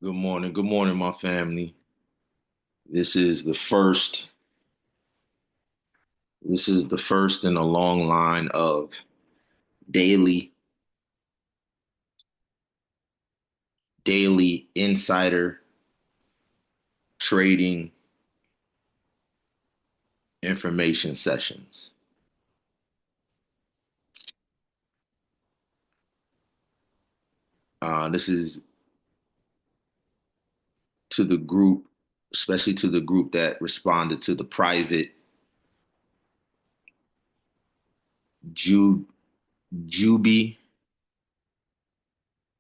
Good morning, my family. This is the first. This is the first in a long line of daily, daily insider trading information sessions. This is to the group, especially to the group that responded to the private Ju, Juby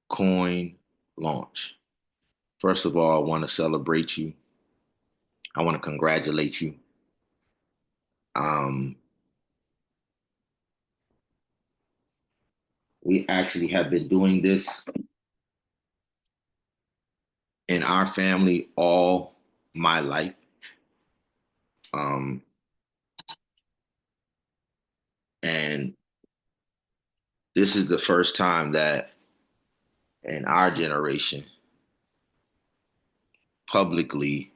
coin launch. First of all, I want to celebrate you. I want to congratulate you. Um, we actually have been doing this in our family all my life. Um, and this is the first time that in our generation, publicly,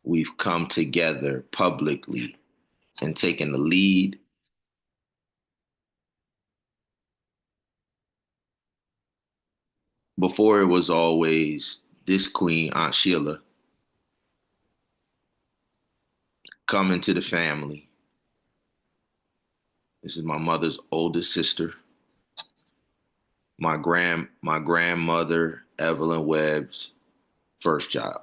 we've come together publicly and taken the lead. Before it was always this queen, Aunt Sheila, coming to the family. This is my mother's oldest sister, my grandmother, Evelyn Webb's first child.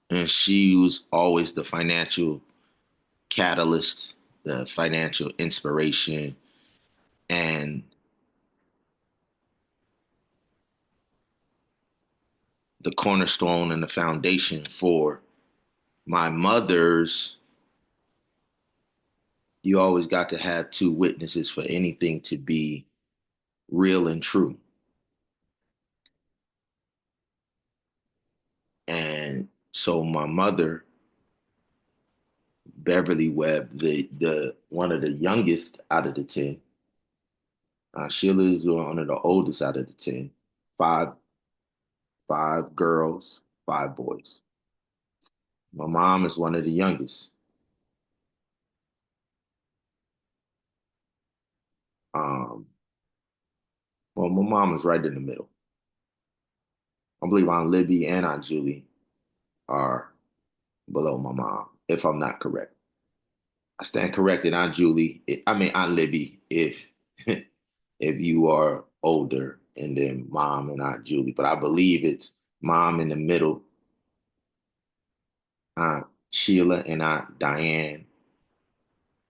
And she was always the financial catalyst, the financial inspiration, and the cornerstone and the foundation for my mother's. You always got to have two witnesses for anything to be real and true. And so my mother, Beverly Webb, the one of the youngest out of the 10. Sheila is one of the oldest out of the 10. Five, five girls, five boys. My mom is one of the youngest. Um, well, my mom is right in the middle. I believe Aunt Libby and Aunt Julie are below my mom, if I'm not correct. I stand corrected, Aunt Julie. I mean Aunt Libby, if if you are older, and then mom and Aunt Julie. But I believe it's mom in the middle, Aunt Sheila and Aunt Diane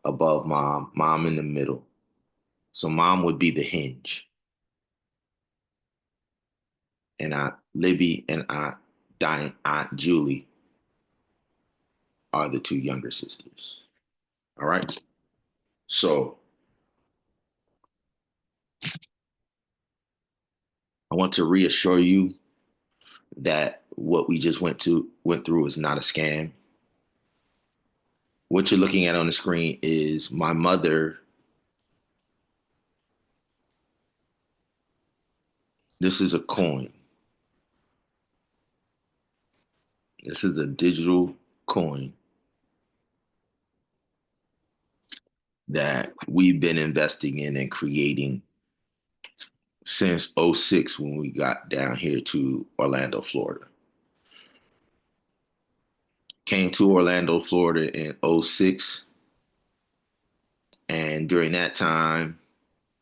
above mom, mom in the middle. So mom would be the hinge, and Aunt Libby and Aunt Diane, Aunt Julie are the two younger sisters. All right. So I want to reassure you that what we just went through is not a scam. What you're looking at on the screen is my mother. This is a coin. This is a digital coin that we've been investing in and creating since '06 when we got down here to Orlando, Florida. Came to Orlando, Florida in '06, and during that time,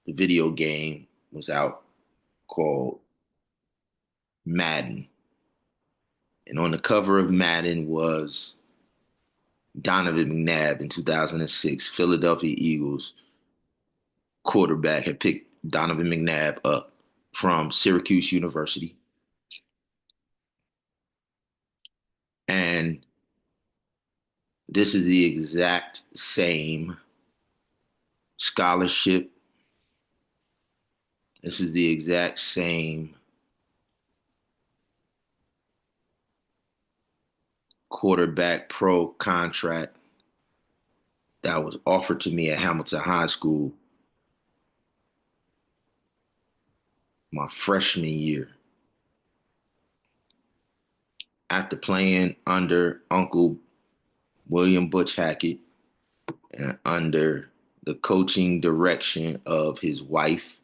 the video game was out called Madden. And on the cover of Madden was Donovan McNabb in 2006. Philadelphia Eagles quarterback had picked Donovan McNabb up from Syracuse University. And this is the exact same scholarship. This is the exact same quarterback pro contract that was offered to me at Hamilton High School my freshman year. After playing under Uncle William Butch Hackett and under the coaching direction of his wife,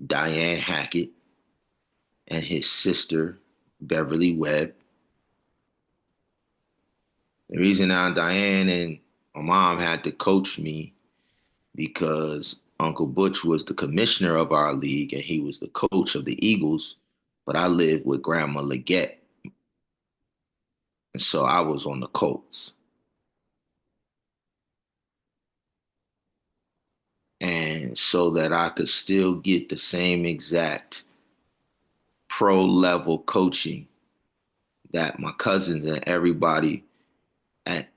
Diane Hackett, and his sister, Beverly Webb. The reason now Diane and my mom had to coach me because Uncle Butch was the commissioner of our league and he was the coach of the Eagles, but I lived with Grandma Leggett, and so I was on the Colts. And so that I could still get the same exact pro level coaching that my cousins and everybody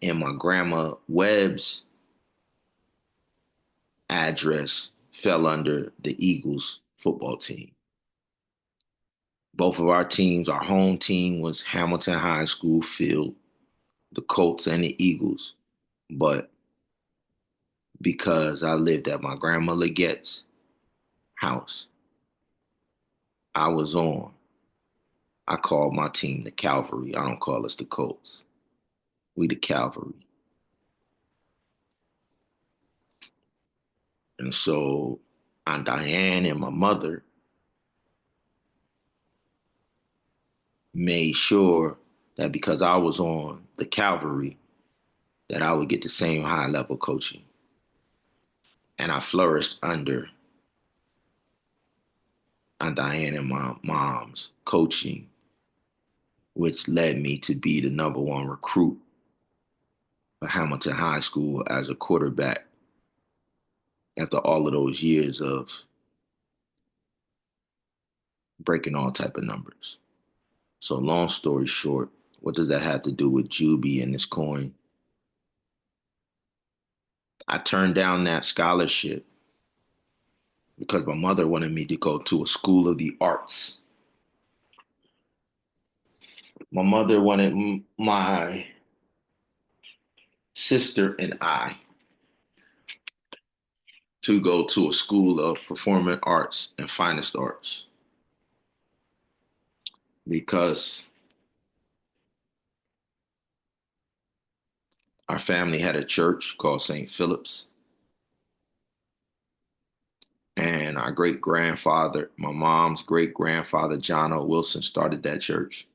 in my grandma Webb's address fell under the Eagles football team. Both of our teams, our home team was Hamilton High School field, the Colts and the Eagles. But because I lived at my grandma Legette's house, I was on. I called my team the Cavalry. I don't call us the Colts. We the Cavalry. And so Aunt Diane and my mother made sure that because I was on the Cavalry, that I would get the same high level coaching. And I flourished under Aunt Diane and my mom's coaching, which led me to be the number one recruit for Hamilton High School as a quarterback after all of those years of breaking all type of numbers. So long story short, what does that have to do with Juby and this coin? I turned down that scholarship because my mother wanted me to go to a school of the arts. My mother wanted my sister and I to go to a school of performing arts and finest arts because our family had a church called St. Philip's. And our great grandfather, my mom's great grandfather, John O. Wilson, started that church.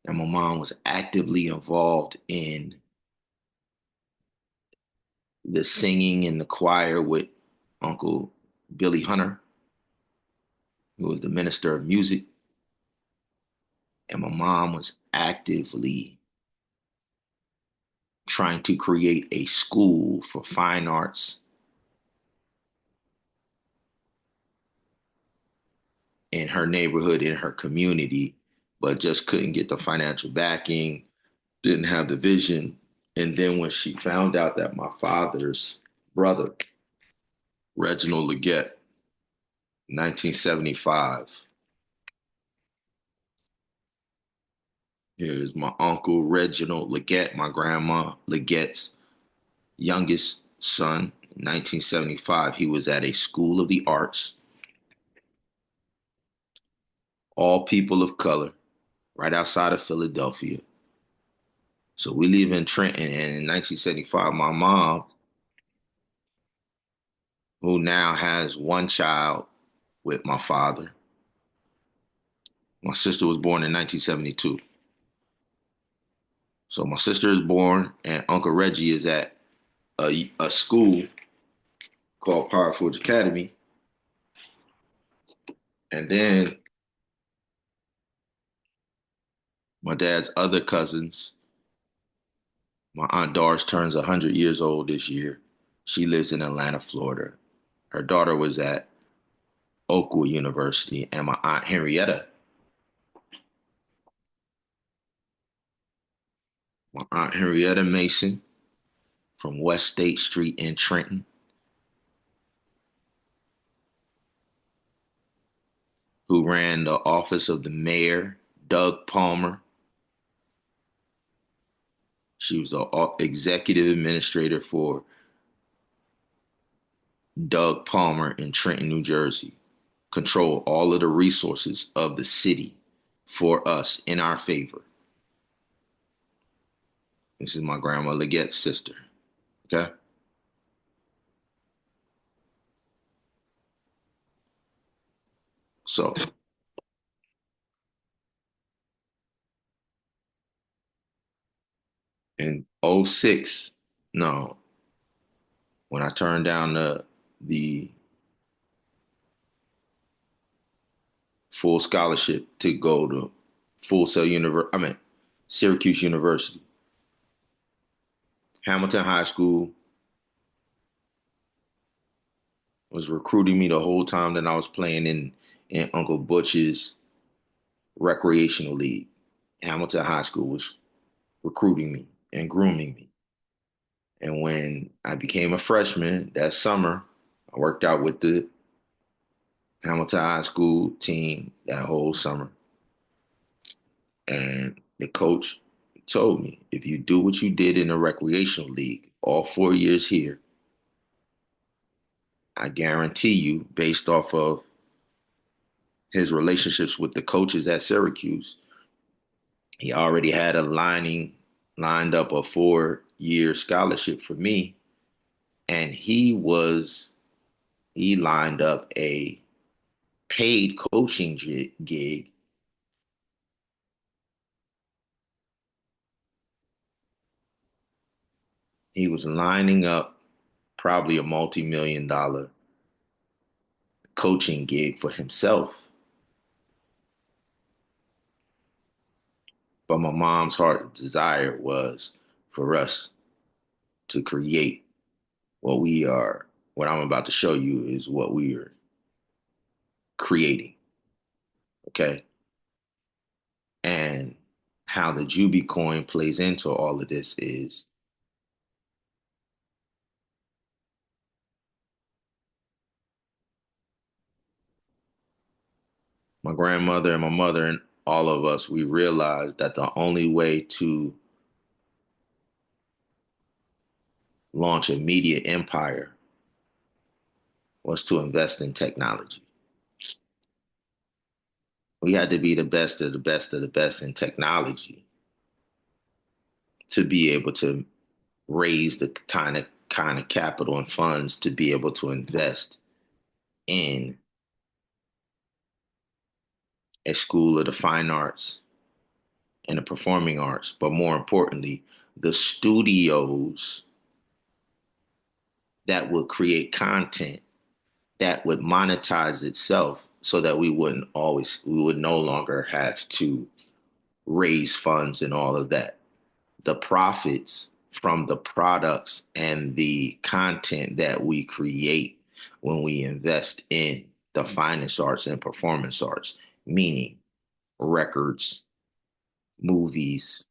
And my mom was actively involved in the singing in the choir with Uncle Billy Hunter, who was the minister of music. And my mom was actively trying to create a school for fine arts in her neighborhood, in her community, but just couldn't get the financial backing, didn't have the vision. And then when she found out that my father's brother, Reginald Leggett, 1975, here's my uncle Reginald Leggett, my grandma Legett's youngest son, 1975. He was at a school of the arts, all people of color, right outside of Philadelphia. So we live in Trenton, and in 1975, my mom, who now has one child with my father, my sister was born in 1972. So my sister is born, and Uncle Reggie is at a school called Power Forge Academy. And then my dad's other cousins, my Aunt Doris turns 100 years old this year. She lives in Atlanta, Florida. Her daughter was at Oakwood University, and my Aunt Henrietta Mason from West State Street in Trenton, who ran the office of the mayor, Doug Palmer. She was the executive administrator for Doug Palmer in Trenton, New Jersey. control all of the resources of the city for us in our favor. This is my grandma Legette's sister. Okay. So in '06, no, when I turned down the full scholarship to go to Full Sail University, I mean Syracuse University, Hamilton High School was recruiting me the whole time that I was playing in Uncle Butch's recreational league. Hamilton High School was recruiting me and grooming me. And when I became a freshman that summer, I worked out with the Hamilton High School team that whole summer. And the coach told me, if you do what you did in the recreational league all 4 years here, I guarantee you, based off of his relationships with the coaches at Syracuse, he already had a lined up a 4 year scholarship for me. And he lined up a paid coaching gig. He was lining up probably a multi-million-dollar coaching gig for himself. But my mom's heart desire was for us to create what we are. What I'm about to show you is what we are creating. Okay. And how the Juby coin plays into all of this is my grandmother and my mother and all of us, we realized that the only way to launch a media empire was to invest in technology. We had to be the best of the best of the best in technology to be able to raise the kind of capital and funds to be able to invest in a school of the fine arts and the performing arts, but more importantly, the studios that would create content that would monetize itself so that we would no longer have to raise funds and all of that. The profits from the products and the content that we create when we invest in the finest arts and performance arts, meaning records, movies,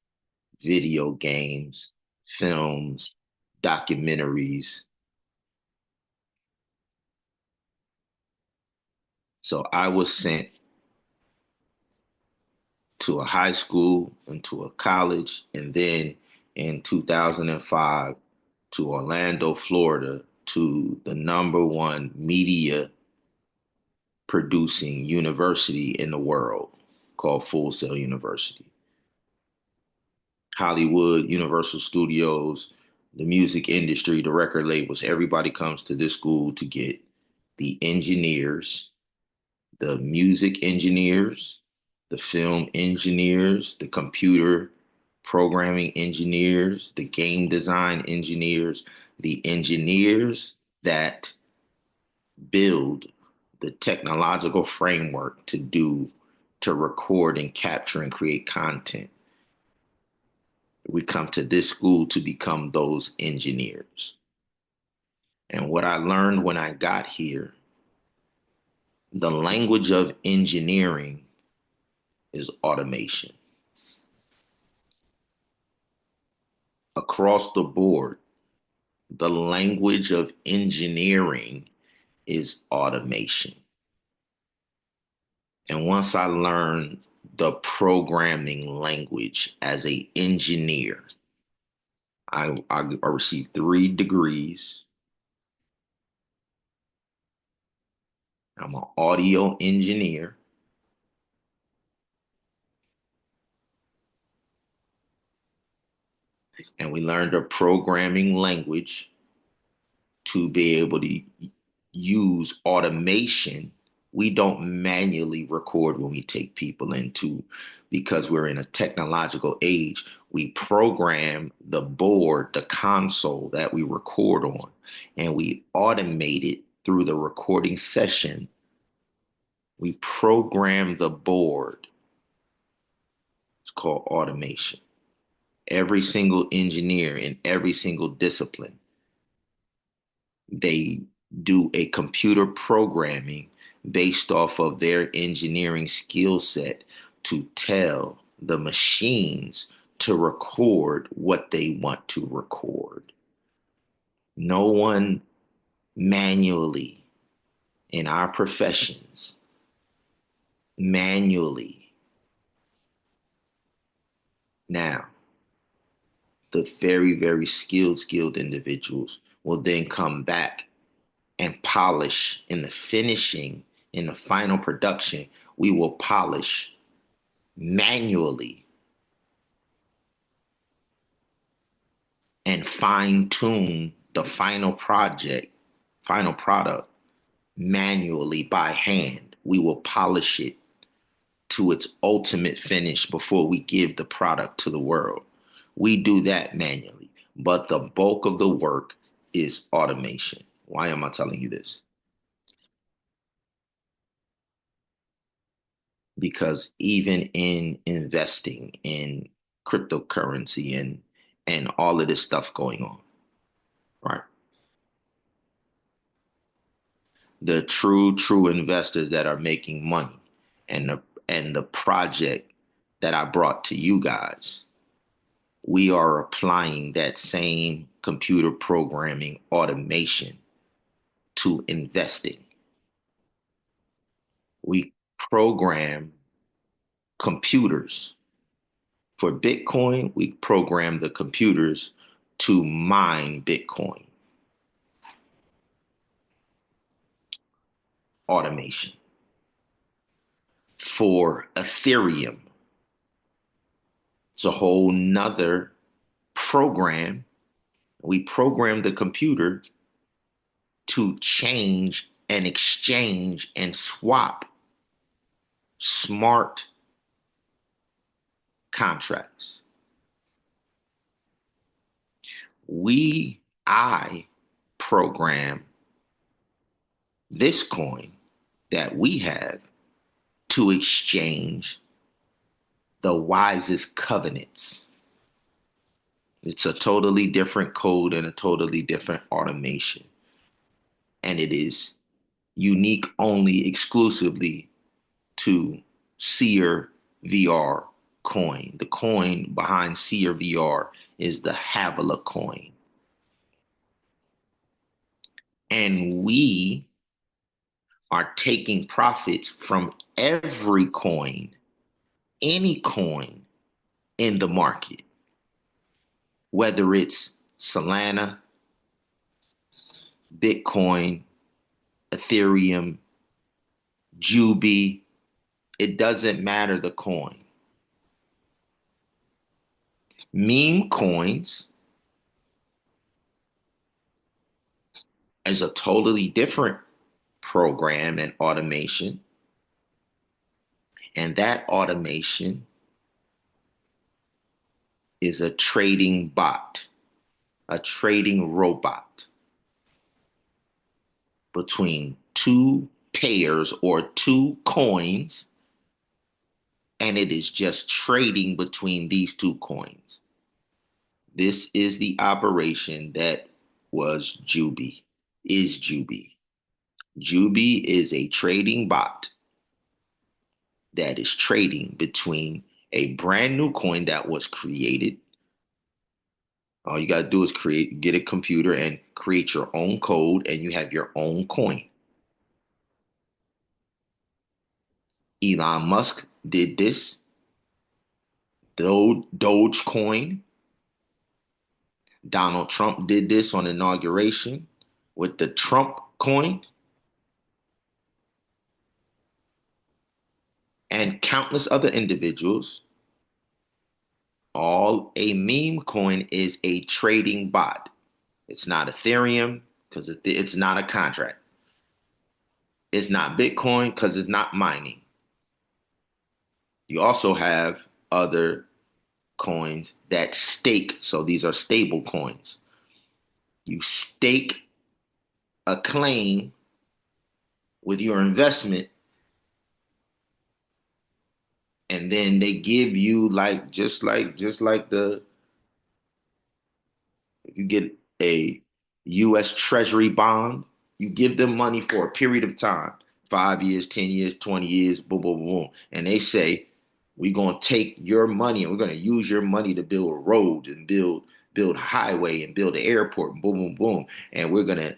video games, films, documentaries. So I was sent to a high school and to a college, and then in 2005 to Orlando, Florida, to the number one media producing university in the world called Full Sail University. Hollywood, Universal Studios, the music industry, the record labels, everybody comes to this school to get the engineers, the music engineers, the film engineers, the computer programming engineers, the game design engineers, the engineers that build the technological framework to record and capture and create content. We come to this school to become those engineers. And what I learned when I got here, the language of engineering is automation. Across the board, the language of engineering is automation. And once I learned the programming language as an engineer, I received 3 degrees. I'm an audio engineer, and we learned a programming language to be able to use automation. We don't manually record when we take people into, because we're in a technological age. We program the board, the console that we record on, and we automate it through the recording session. We program the board. It's called automation. Every single engineer in every single discipline, they do a computer programming based off of their engineering skill set to tell the machines to record what they want to record. No one manually in our professions, manually. Now, the very, very skilled individuals will then come back and polish in the finishing, in the final production. We will polish manually and fine tune the final product manually by hand. We will polish it to its ultimate finish before we give the product to the world. We do that manually, but the bulk of the work is automation. Why am I telling you this? Because even in investing in cryptocurrency and all of this stuff going on, right? The true investors that are making money, and the project that I brought to you guys, we are applying that same computer programming automation to investing. We program computers. For Bitcoin, we program the computers to mine Bitcoin. Automation. For Ethereum, it's a whole nother program. We program the computer to change and exchange and swap smart contracts. I program this coin that we have to exchange the wisest covenants. It's a totally different code and a totally different automation. And it is unique only exclusively to Seer VR coin. The coin behind Seer VR is the HAVILLAHi coin. And we are taking profits from every coin, any coin in the market, whether it's Solana, Bitcoin, Ethereum, Juby. It doesn't matter the coin. Meme coins is a totally different program and automation. And that automation is a trading bot, a trading robot between two pairs or two coins, and it is just trading between these two coins. This is the operation that was Juby, is Juby. Juby is a trading bot that is trading between a brand new coin that was created. All you got to do is get a computer and create your own code, and you have your own coin. Elon Musk did this. Dogecoin. Donald Trump did this on inauguration with the Trump coin. and countless other individuals. All a meme coin is a trading bot. It's not Ethereum because it's not a contract. It's not Bitcoin because it's not mining. You also have other coins that stake. So these are stable coins. You stake a claim with your investment, and then they give you like just like the if you get a US Treasury bond, you give them money for a period of time, 5 years, 10 years, 20 years, boom, boom, boom. And they say, we're gonna take your money and we're gonna use your money to build a road and build a highway and build an airport, and boom, boom, boom. And we're gonna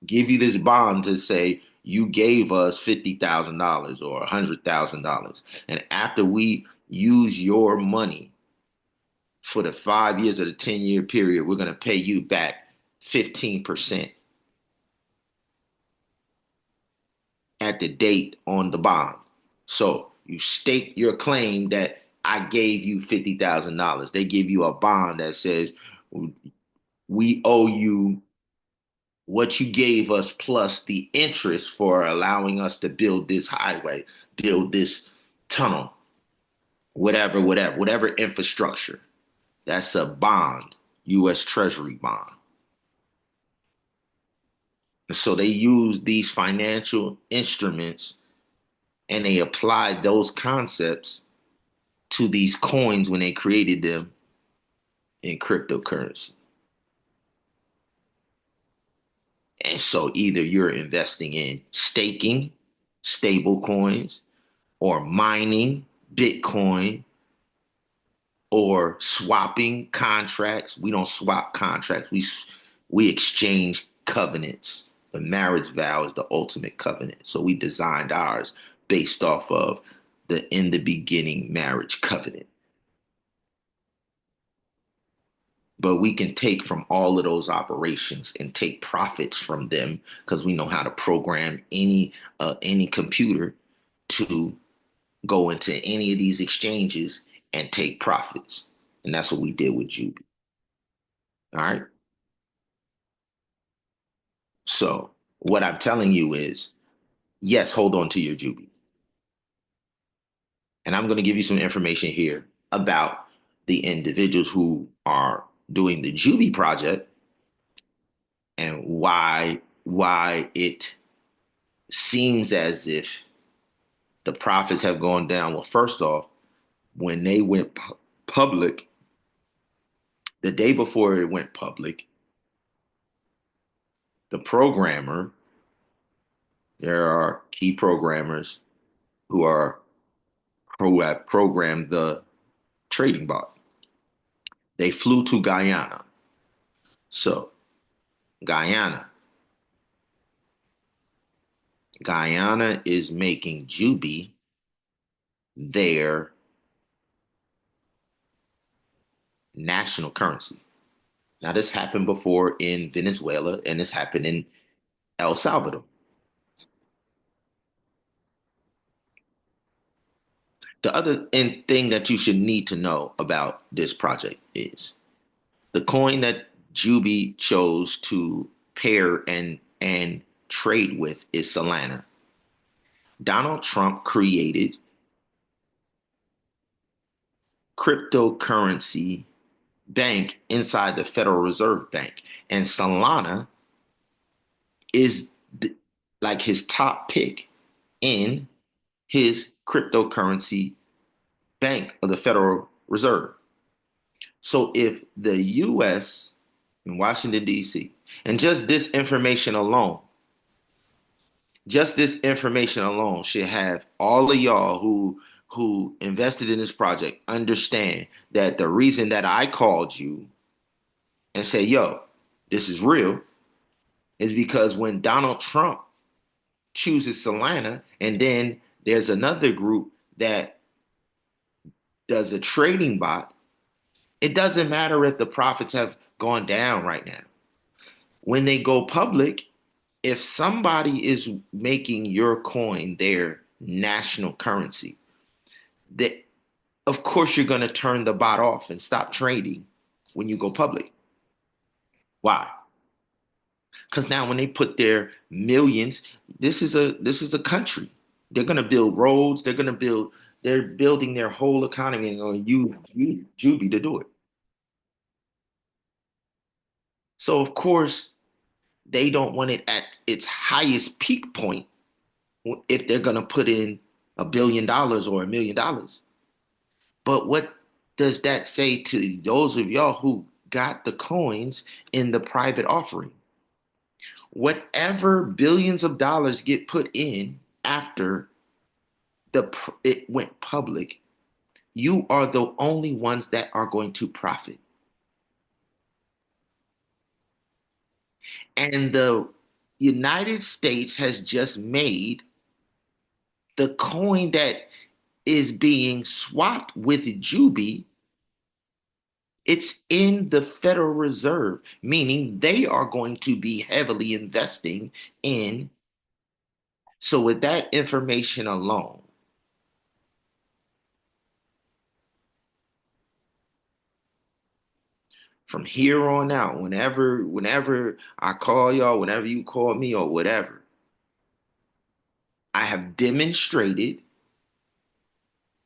give you this bond to say you gave us $50,000 or $100,000. And after we use your money for the 5 years of the 10-year period, we're going to pay you back 15% at the date on the bond. So you stake your claim that I gave you $50,000. They give you a bond that says we owe you what you gave us plus the interest for allowing us to build this highway, build this tunnel, whatever infrastructure. That's a bond, U.S. Treasury bond. And so they use these financial instruments and they applied those concepts to these coins when they created them in cryptocurrency. And so either you're investing in staking stable coins or mining Bitcoin or swapping contracts. We don't swap contracts. We exchange covenants. The marriage vow is the ultimate covenant. So we designed ours based off of the in the beginning marriage covenant. But we can take from all of those operations and take profits from them because we know how to program any computer to go into any of these exchanges and take profits. And that's what we did with Juby. All right. So what I'm telling you is, yes, hold on to your Juby. And I'm going to give you some information here about the individuals who are doing the Juby project and why it seems as if the profits have gone down. Well, first off, when they went public, the day before it went public, the programmer, there are key programmers who have programmed the trading bot. They flew to Guyana. So Guyana, Guyana is making Juby their national currency. Now, this happened before in Venezuela and this happened in El Salvador. The other thing that you should need to know about this project is the coin that Juby chose to pair and trade with is Solana. Donald Trump created cryptocurrency bank inside the Federal Reserve Bank, and Solana is like his top pick in his cryptocurrency bank of the Federal Reserve. So if the US in Washington, D.C., and just this information alone should have all of y'all who invested in this project understand that the reason that I called you and say, yo, this is real, is because when Donald Trump chooses Solana, and then there's another group that does a trading bot, it doesn't matter if the profits have gone down right now. When they go public, if somebody is making your coin their national currency. That, of course, you're going to turn the bot off and stop trading when you go public. Why? Because now when they put their millions, this is a country. They're going to build roads. They're building their whole economy and going to use Juby to do it. So of course they don't want it at its highest peak point if they're going to put in $1 billion or $1 million. But what does that say to those of y'all who got the coins in the private offering? Whatever billions of dollars get put in after it went public, you are the only ones that are going to profit. And the United States has just made the coin that is being swapped with Juby, it's in the Federal Reserve, meaning they are going to be heavily investing in. So, with that information alone, from here on out, whenever I call y'all, whenever you call me or whatever, I have demonstrated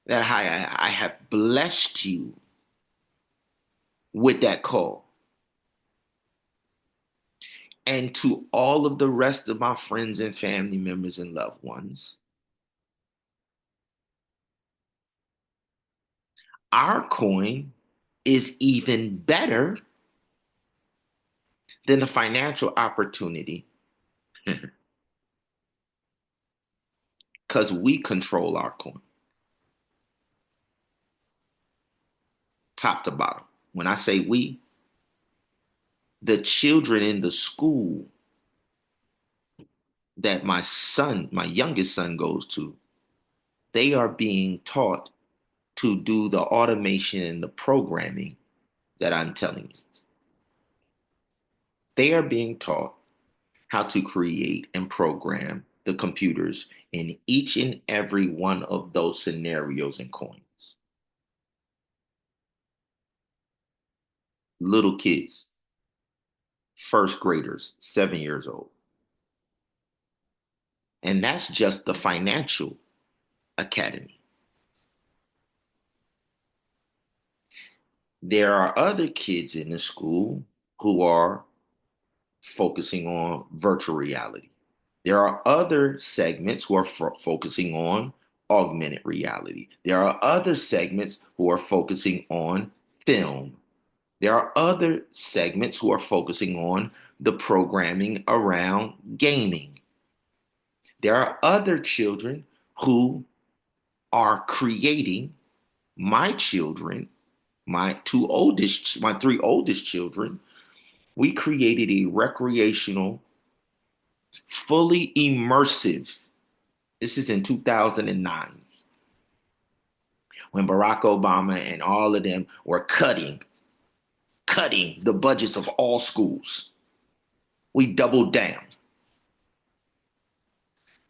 that I have blessed you with that call. And to all of the rest of my friends and family members and loved ones, our coin is even better than the financial opportunity because we control our coin, top to bottom. When I say we, the children in the school that my youngest son goes to, they are being taught to do the automation and the programming that I'm telling you. They are being taught how to create and program the computers in each and every one of those scenarios and coins. Little kids, first graders, 7 years old. And that's just the financial academy. There are other kids in the school who are focusing on virtual reality. There are other segments who are focusing on augmented reality. There are other segments who are focusing on film. There are other segments who are focusing on the programming around gaming. There are other children who are creating my children, my three oldest children. We created a recreational, fully immersive. This is in 2009 when Barack Obama and all of them were cutting the budgets of all schools. We doubled down.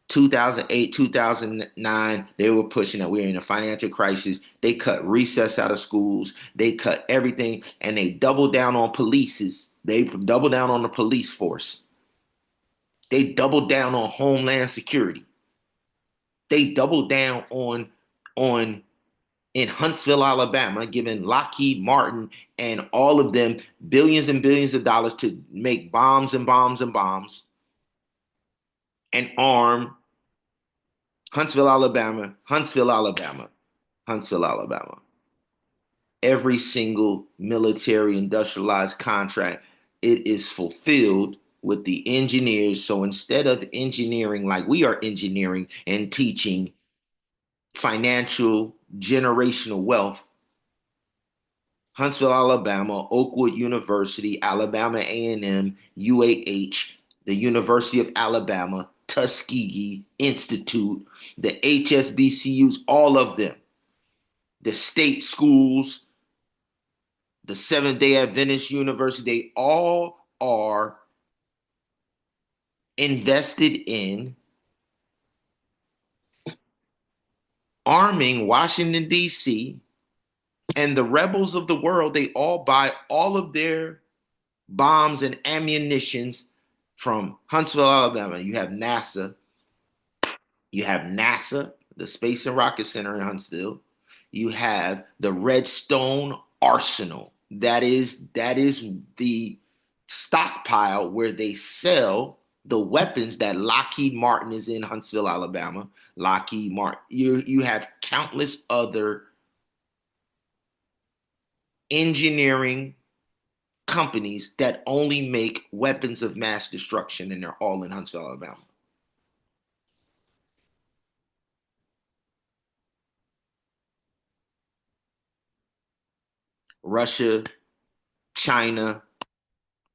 2008, 2009, they were pushing that we're in a financial crisis. They cut recess out of schools. They cut everything, and they doubled down on polices. They doubled down on the police force. They doubled down on Homeland Security. They doubled down on in Huntsville, Alabama, giving Lockheed Martin and all of them billions and billions of dollars to make bombs and bombs and bombs and arm Huntsville, Alabama, Huntsville, Alabama, Huntsville, Alabama. Every single military industrialized contract, it is fulfilled with the engineers. So instead of engineering like we are engineering and teaching financial generational wealth, Huntsville, Alabama, Oakwood University, Alabama A&M, UAH, the University of Alabama, Tuskegee Institute, the HSBCUs, all of them, the state schools, the Seventh-day Adventist University, they all are invested in arming Washington, D.C., and the rebels of the world. They all buy all of their bombs and ammunitions from Huntsville, Alabama. You have NASA, the Space and Rocket Center in Huntsville. You have the Redstone Arsenal. That is the stockpile where they sell the weapons that Lockheed Martin is in Huntsville, Alabama. Lockheed Martin. You have countless other engineering companies that only make weapons of mass destruction, and they're all in Huntsville, Alabama. Russia, China,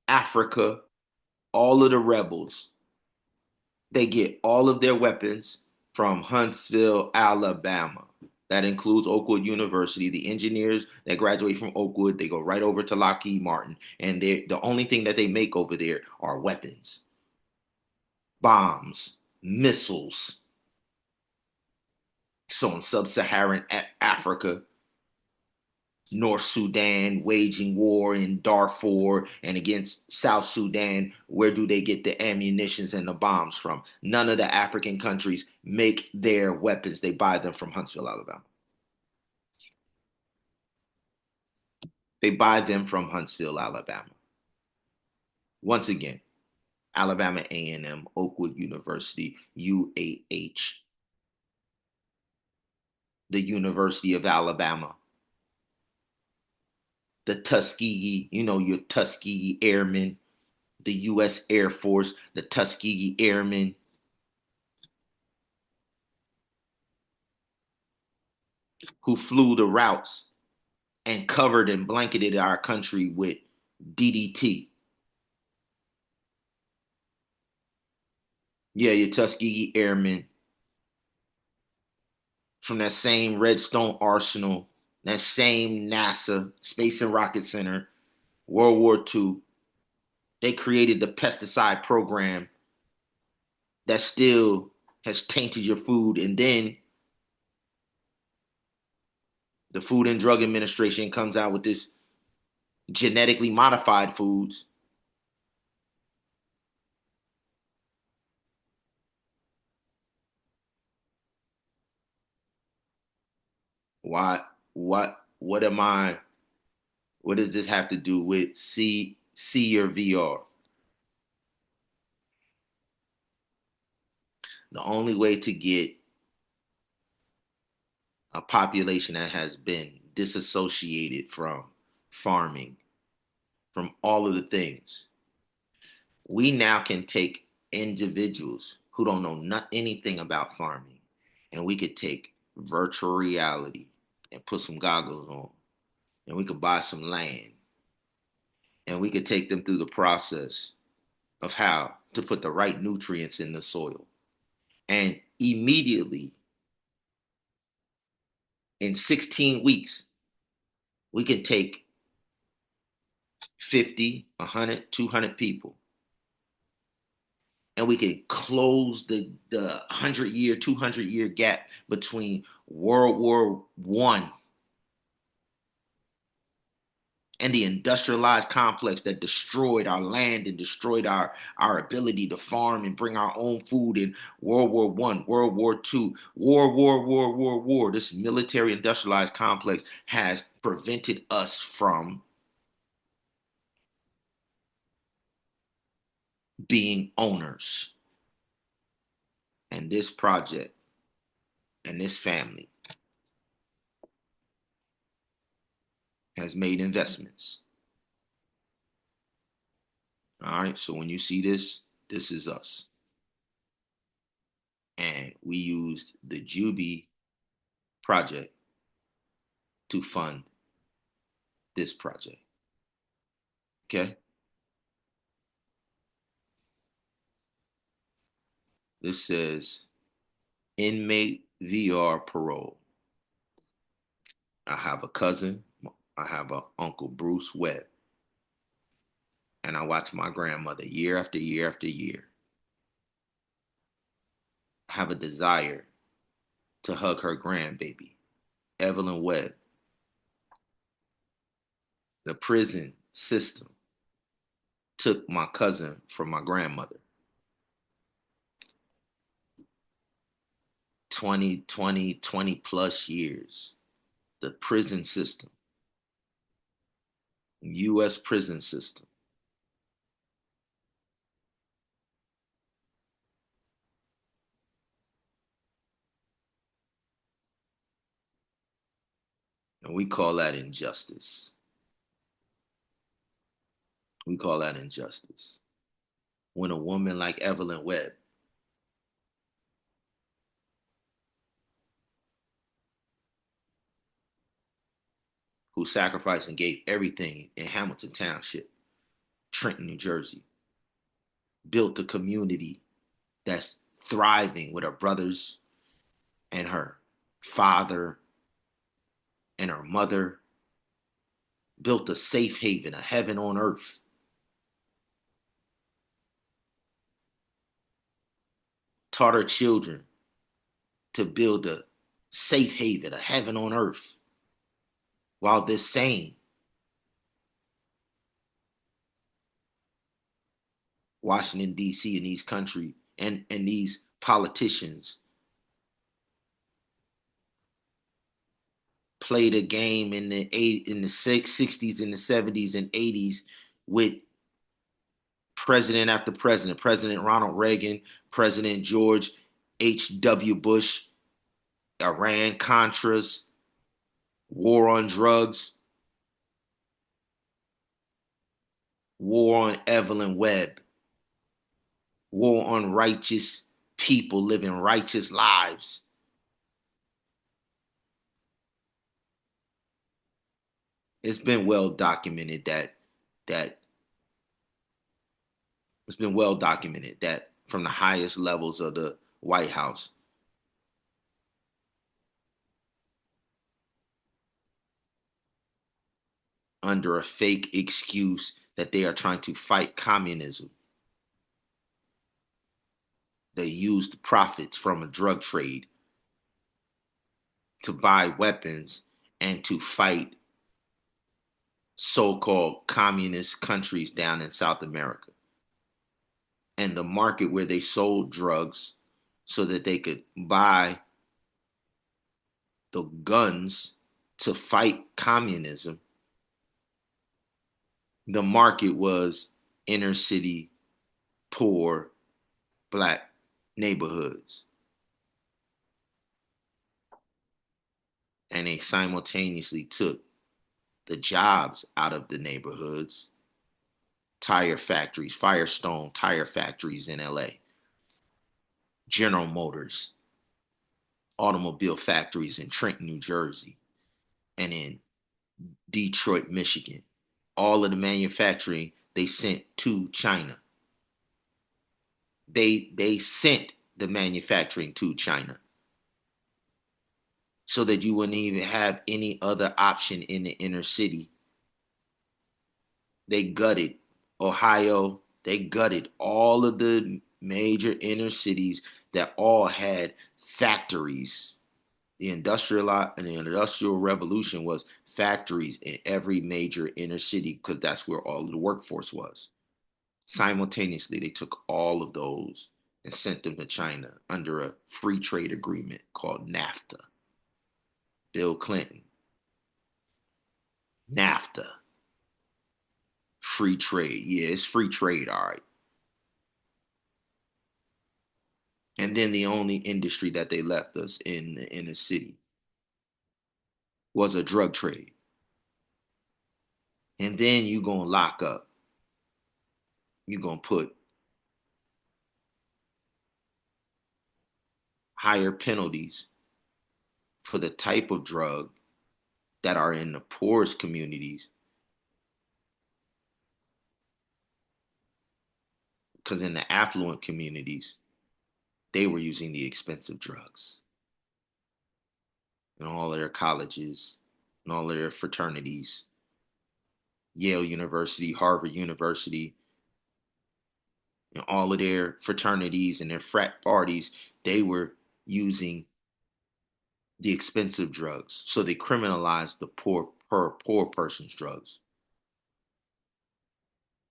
Africa, all of the rebels, they get all of their weapons from Huntsville, Alabama. That includes Oakwood University. The engineers that graduate from Oakwood, they go right over to Lockheed Martin, and the only thing that they make over there are weapons, bombs, missiles. So in sub-Saharan Africa, North Sudan waging war in Darfur and against South Sudan, where do they get the ammunitions and the bombs from? None of the African countries make their weapons. They buy them from Huntsville, Alabama. They buy them from Huntsville, Alabama. Once again, Alabama A&M, Oakwood University, UAH, the University of Alabama, the Tuskegee, your Tuskegee Airmen, the U.S. Air Force, the Tuskegee Airmen, who flew the routes and covered and blanketed our country with DDT. Yeah, your Tuskegee Airmen from that same Redstone Arsenal, that same NASA, Space and Rocket Center, World War II. They created the pesticide program that still has tainted your food. And then the Food and Drug Administration comes out with this genetically modified foods. Why? What am I? What does this have to do with see your VR? The only way to get a population that has been disassociated from farming, from all of the things, we now can take individuals who don't know anything about farming, and we could take virtual reality and put some goggles on, and we could buy some land, and we could take them through the process of how to put the right nutrients in the soil. And immediately, in 16 weeks, we can take 50, 100, 200 people, and we can close the 100-year, 200-year gap between World War I and the industrialized complex that destroyed our land and destroyed our ability to farm and bring our own food in World War I, World War II, war. This military industrialized complex has prevented us from being owners. And this project and this family has made investments. All right. So when you see this, this is us. And we used the Juby project to fund this project. Okay. This says inmate VR parole. I have a cousin. I have a uncle Bruce Webb. And I watch my grandmother year after year after year have a desire to hug her grandbaby, Evelyn Webb. The prison system took my cousin from my grandmother. 20 plus years. The prison system, U.S. prison system. And we call that injustice. We call that injustice. When a woman like Evelyn Webb, who sacrificed and gave everything in Hamilton Township, Trenton, New Jersey, built a community that's thriving with her brothers and her father and her mother, built a safe haven, a heaven on earth. Taught her children to build a safe haven, a heaven on earth, while this same Washington, D.C. and these country and these politicians played a game in the 60s and the 70s and 80s with president after president, President Ronald Reagan, President George H.W. Bush, Iran Contras, war on drugs, war on Evelyn Webb, war on righteous people living righteous lives. It's been well documented that it's been well documented that from the highest levels of the White House, under a fake excuse that they are trying to fight communism, they used profits from a drug trade to buy weapons and to fight so-called communist countries down in South America. And the market where they sold drugs so that they could buy the guns to fight communism, the market was inner city, poor, black neighborhoods. And they simultaneously took the jobs out of the neighborhoods. Tire factories, Firestone tire factories in LA, General Motors, automobile factories in Trenton, New Jersey, and in Detroit, Michigan. All of the manufacturing they sent to China. They sent the manufacturing to China so that you wouldn't even have any other option in the inner city. They gutted Ohio. They gutted all of the major inner cities that all had factories. The industrial revolution was factories in every major inner city because that's where all of the workforce was. Simultaneously, they took all of those and sent them to China under a free trade agreement called NAFTA. Bill Clinton. NAFTA. Free trade. Yeah, it's free trade, all right. And then the only industry that they left us in the inner city was a drug trade. And then you're going to lock up. You're going to put higher penalties for the type of drug that are in the poorest communities. Because in the affluent communities, they were using the expensive drugs in all of their colleges, and all of their fraternities, Yale University, Harvard University, and all of their fraternities and their frat parties, they were using the expensive drugs. So they criminalized the poor person's drugs.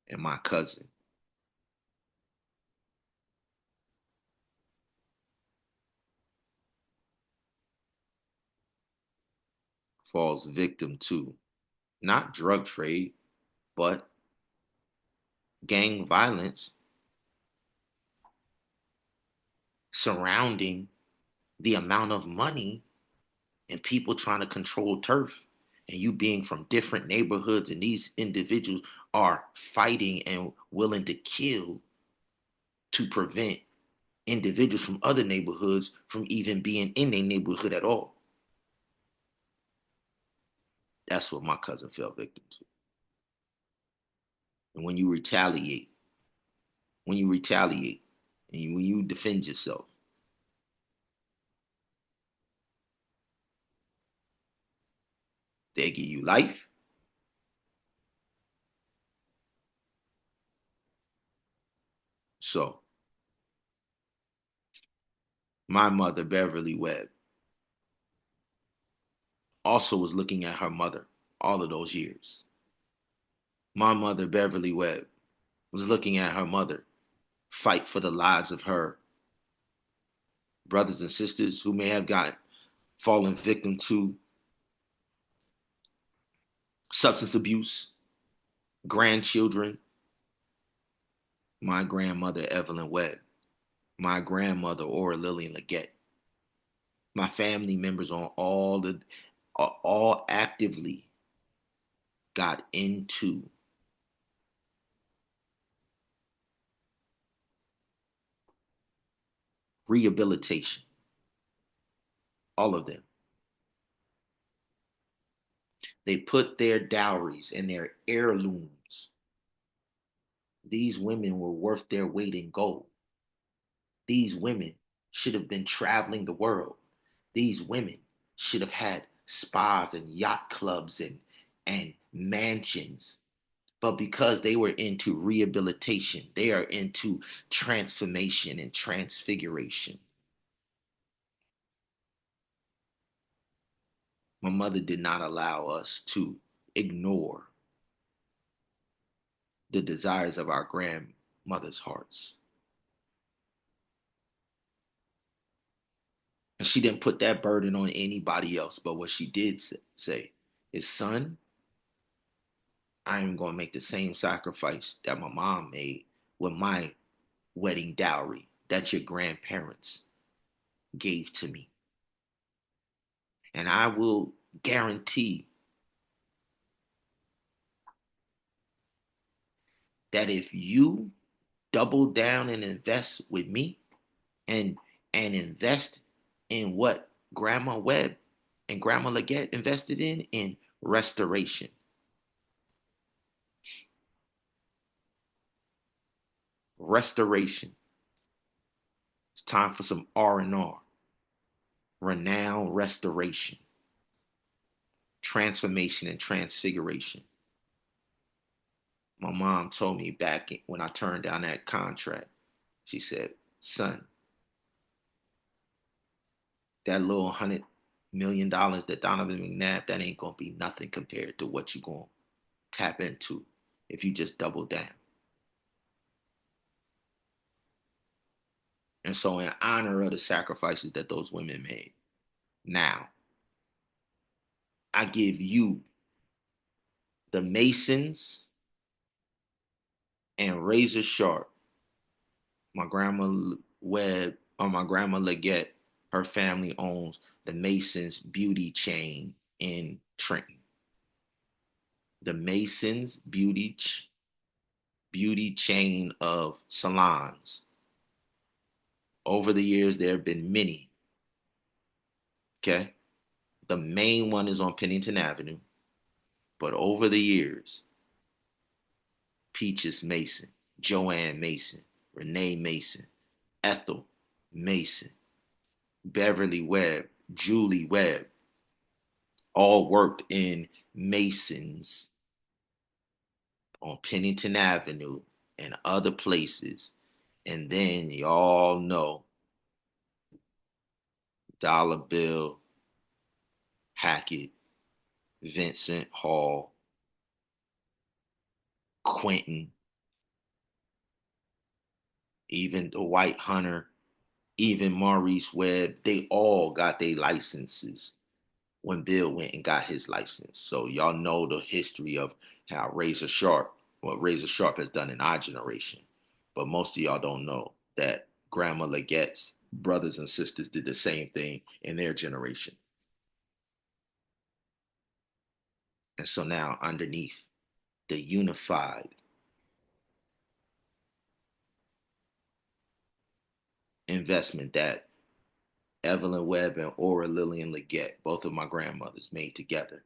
And my cousin falls victim to not drug trade, but gang violence surrounding the amount of money and people trying to control turf, and you being from different neighborhoods, and these individuals are fighting and willing to kill to prevent individuals from other neighborhoods from even being in their neighborhood at all. That's what my cousin fell victim to. And when you retaliate, and when you defend yourself, they give you life. So my mother, Beverly Webb, also was looking at her mother all of those years. My mother, Beverly Webb, was looking at her mother fight for the lives of her brothers and sisters who may have gotten fallen victim to substance abuse, grandchildren, my grandmother, Evelyn Webb, my grandmother, Ora Lillian Leggett, my family members on all actively got into rehabilitation. All of them. They put their dowries and their heirlooms. These women were worth their weight in gold. These women should have been traveling the world. These women should have had spas and yacht clubs and mansions. But because they were into rehabilitation, they are into transformation and transfiguration. My mother did not allow us to ignore the desires of our grandmother's hearts. And she didn't put that burden on anybody else. But what she did say is, son, I am going to make the same sacrifice that my mom made with my wedding dowry that your grandparents gave to me. And I will guarantee that if you double down and invest with me and invest in what Grandma Webb and Grandma Leggett invested in restoration. Restoration. It's time for some R&R. Renown restoration. Transformation and transfiguration. My mom told me back when I turned down that contract, she said, son, that little $100 million that Donovan McNabb, that ain't gonna be nothing compared to what you gonna tap into if you just double down. And so in honor of the sacrifices that those women made, now I give you the Masons and Razor Sharp, my grandma Webb or my grandma Leggett, her family owns the Masons Beauty Chain in Trenton. The Masons Beauty Chain of salons. Over the years, there have been many. Okay. The main one is on Pennington Avenue. But over the years, Peaches Mason, Joanne Mason, Renee Mason, Ethel Mason, Beverly Webb, Julie Webb, all worked in Masons on Pennington Avenue and other places. And then y'all know Dollar Bill Hackett, Vincent Hall, Quentin, even Dwight Hunter, even Maurice Webb, they all got their licenses when Bill went and got his license. So y'all know the history of how what Razor Sharp has done in our generation. But most of y'all don't know that Grandma Legette's brothers and sisters did the same thing in their generation. And so now underneath the unified investment that Evelyn Webb and Aura Lillian Leggett, both of my grandmothers, made together,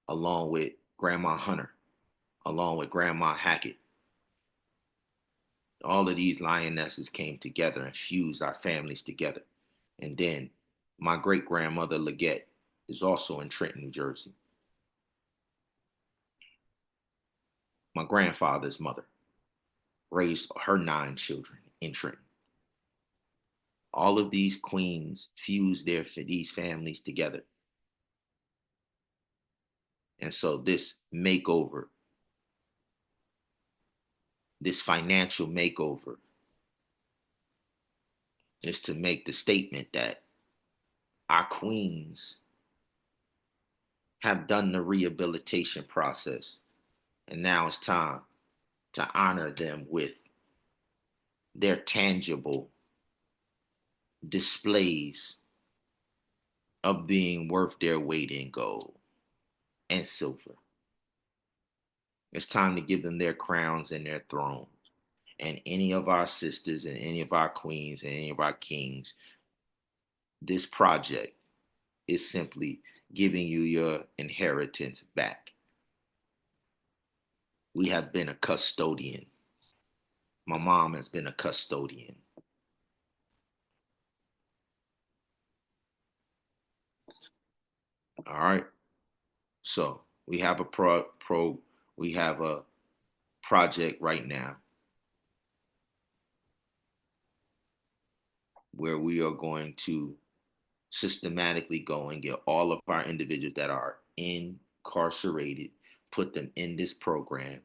along with Grandma Hunter, along with Grandma Hackett. All of these lionesses came together and fused our families together. And then my great grandmother Leggett is also in Trenton, New Jersey. My grandfather's mother raised her 9 children in Trenton. All of these queens fused these families together. And so this makeover, this financial makeover, is to make the statement that our queens have done the rehabilitation process. And now it's time to honor them with their tangible displays of being worth their weight in gold and silver. It's time to give them their crowns and their thrones. And any of our sisters and any of our queens and any of our kings, this project is simply giving you your inheritance back. We have been a custodian. My mom has been a custodian. All right. So we have we have a project right now where we are going to systematically go and get all of our individuals that are incarcerated, put them in this program,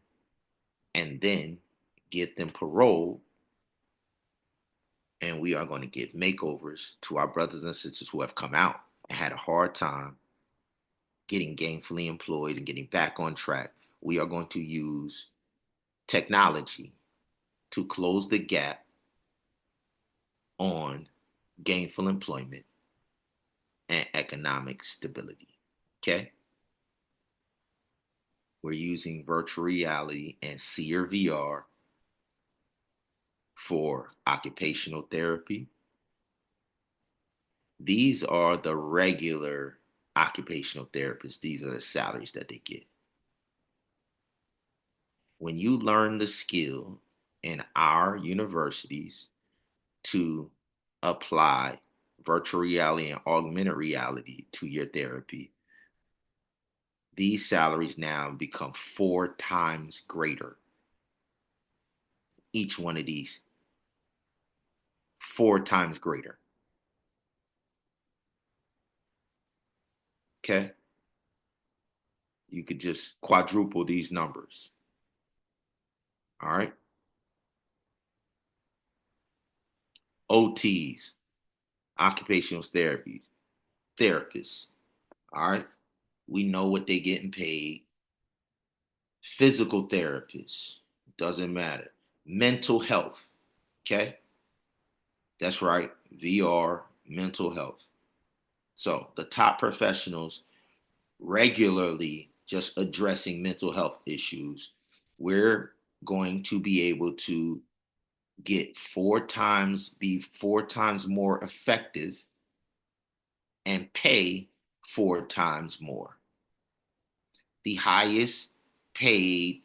and then get them paroled. And we are going to give makeovers to our brothers and sisters who have come out and had a hard time getting gainfully employed and getting back on track. We are going to use technology to close the gap on gainful employment and economic stability. Okay? We're using virtual reality and SEER VR for occupational therapy. These are the regular occupational therapists. These are the salaries that they get. When you learn the skill in our universities to apply virtual reality and augmented reality to your therapy, these salaries now become 4 times greater. Each one of these, 4 times greater. Okay? You could just quadruple these numbers. All right? OTs, occupational therapists. All right? We know what they're getting paid. Physical therapists, doesn't matter. Mental health, okay? That's right, VR, mental health. So the top professionals regularly just addressing mental health issues, we're going to be able to be 4 times more effective and pay 4 times more. The highest paid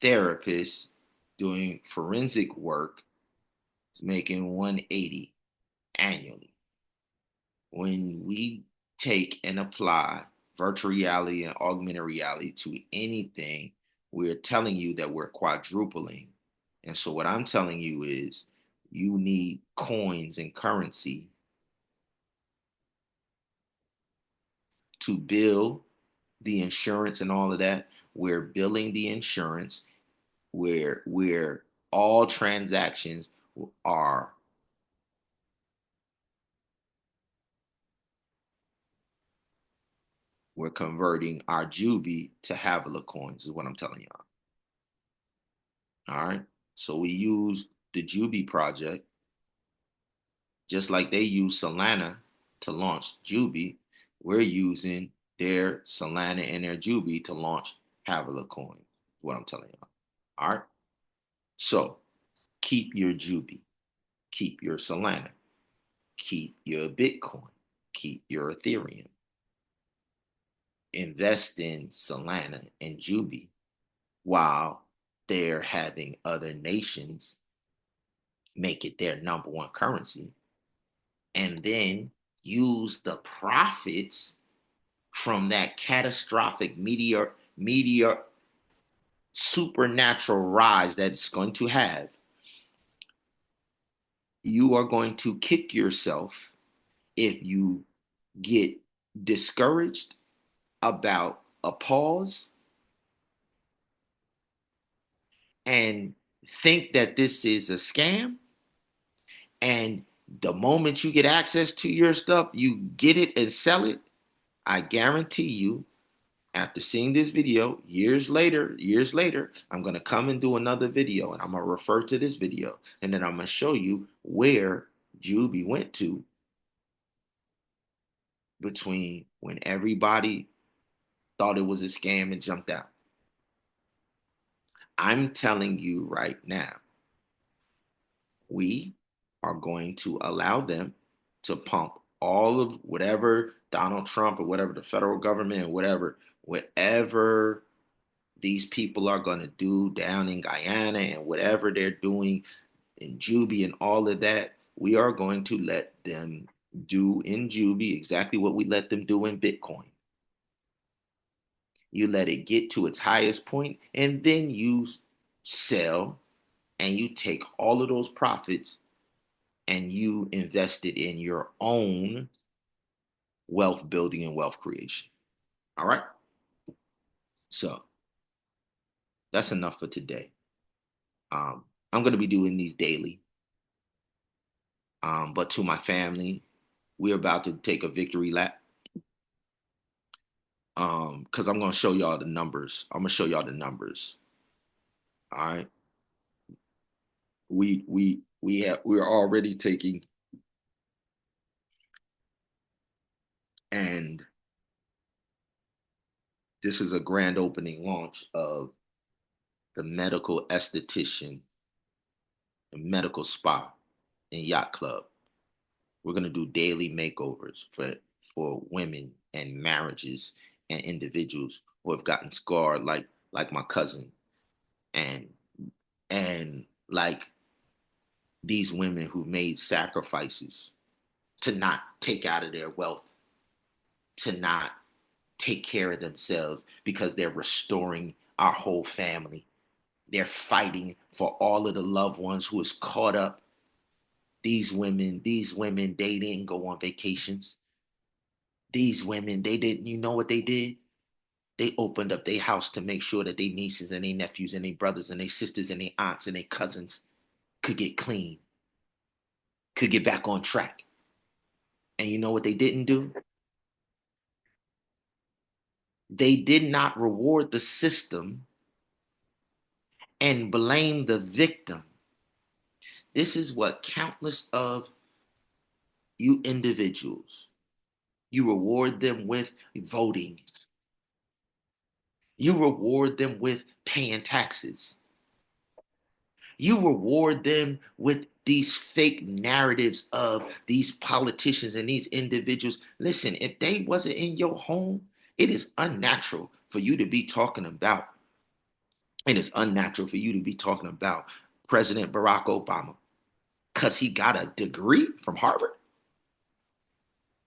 therapist doing forensic work is making 180 annually. When we take and apply virtual reality and augmented reality to anything, we're telling you that we're quadrupling. And so what I'm telling you is you need coins and currency to bill the insurance and all of that. We're billing the insurance where all transactions are we're converting our Juby to HAVILLAHi coins is what I'm telling y'all. All right. So we use the Juby project just like they use Solana to launch Juby. We're using their Solana and their Juby to launch HAVILLAHi coins. Is what I'm telling y'all. All right. So keep your Juby, keep your Solana, keep your Bitcoin, keep your Ethereum. Invest in Solana and Juby while they're having other nations make it their number one currency, and then use the profits from that catastrophic meteor supernatural rise that it's going to have. You are going to kick yourself if you get discouraged about a pause and think that this is a scam. And the moment you get access to your stuff, you get it and sell it. I guarantee you, after seeing this video, years later, I'm going to come and do another video and I'm going to refer to this video. And then I'm going to show you where Juby went to between when everybody thought it was a scam and jumped out. I'm telling you right now, we are going to allow them to pump all of whatever Donald Trump or whatever the federal government or whatever these people are going to do down in Guyana and whatever they're doing in Juby and all of that. We are going to let them do in Juby exactly what we let them do in Bitcoin. You let it get to its highest point, and then you sell and you take all of those profits and you invest it in your own wealth building and wealth creation. All right. So that's enough for today. I'm going to be doing these daily. But to my family, we're about to take a victory lap. Because I'm going to show y'all the numbers. I'm going to show y'all the numbers. All right. We're already taking, and this is a grand opening launch of the medical esthetician and medical spa and yacht club. We're going to do daily makeovers for women and marriages and individuals who have gotten scarred, like my cousin, and like these women who made sacrifices to not take out of their wealth, to not take care of themselves because they're restoring our whole family. They're fighting for all of the loved ones who is caught up. These women, they didn't go on vacations. These women, they didn't, you know what they did? They opened up their house to make sure that their nieces and their nephews and their brothers and their sisters and their aunts and their cousins could get clean, could get back on track. And you know what they didn't do? They did not reward the system and blame the victim. This is what countless of you individuals, you reward them with voting. You reward them with paying taxes. You reward them with these fake narratives of these politicians and these individuals. Listen, if they wasn't in your home, it is unnatural for you to be talking about. It is unnatural for you to be talking about President Barack Obama because he got a degree from Harvard.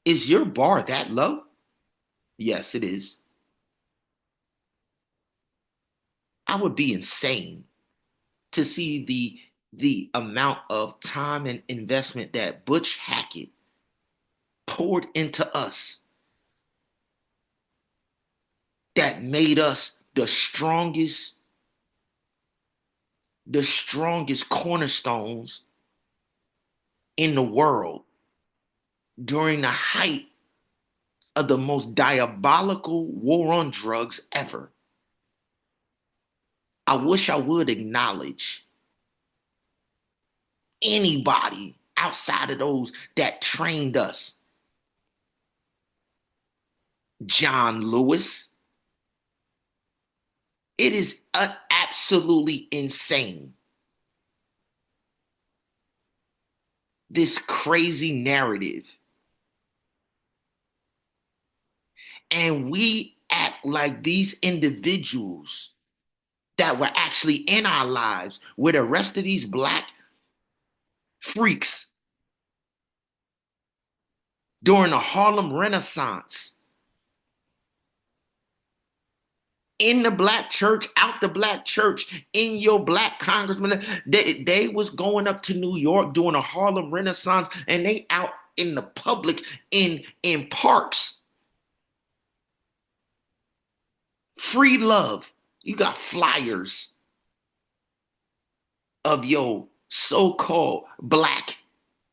Is your bar that low? Yes, it is. I would be insane to see the amount of time and investment that Butch Hackett poured into us that made us the strongest cornerstones in the world during the height of the most diabolical war on drugs ever. I wish I would acknowledge anybody outside of those that trained us. John Lewis. It is absolutely insane. This crazy narrative. And we act like these individuals that were actually in our lives were the rest of these black freaks during the Harlem Renaissance. In the black church, out the black church, in your black congressman. They was going up to New York doing a Harlem Renaissance, and they out in the public in parks. Free love. You got flyers of your so-called black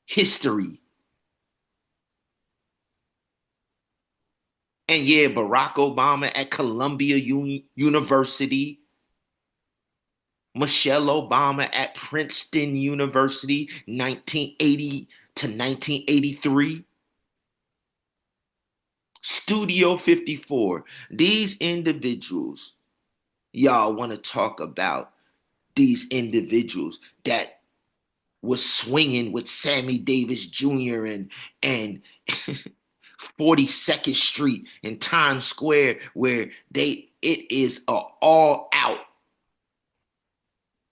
history. And yeah, Barack Obama at Columbia University, Michelle Obama at Princeton University, 1980 to 1983. Studio 54. These individuals, y'all want to talk about these individuals that was swinging with Sammy Davis Jr. and 42nd Street in Times Square, where it is a all out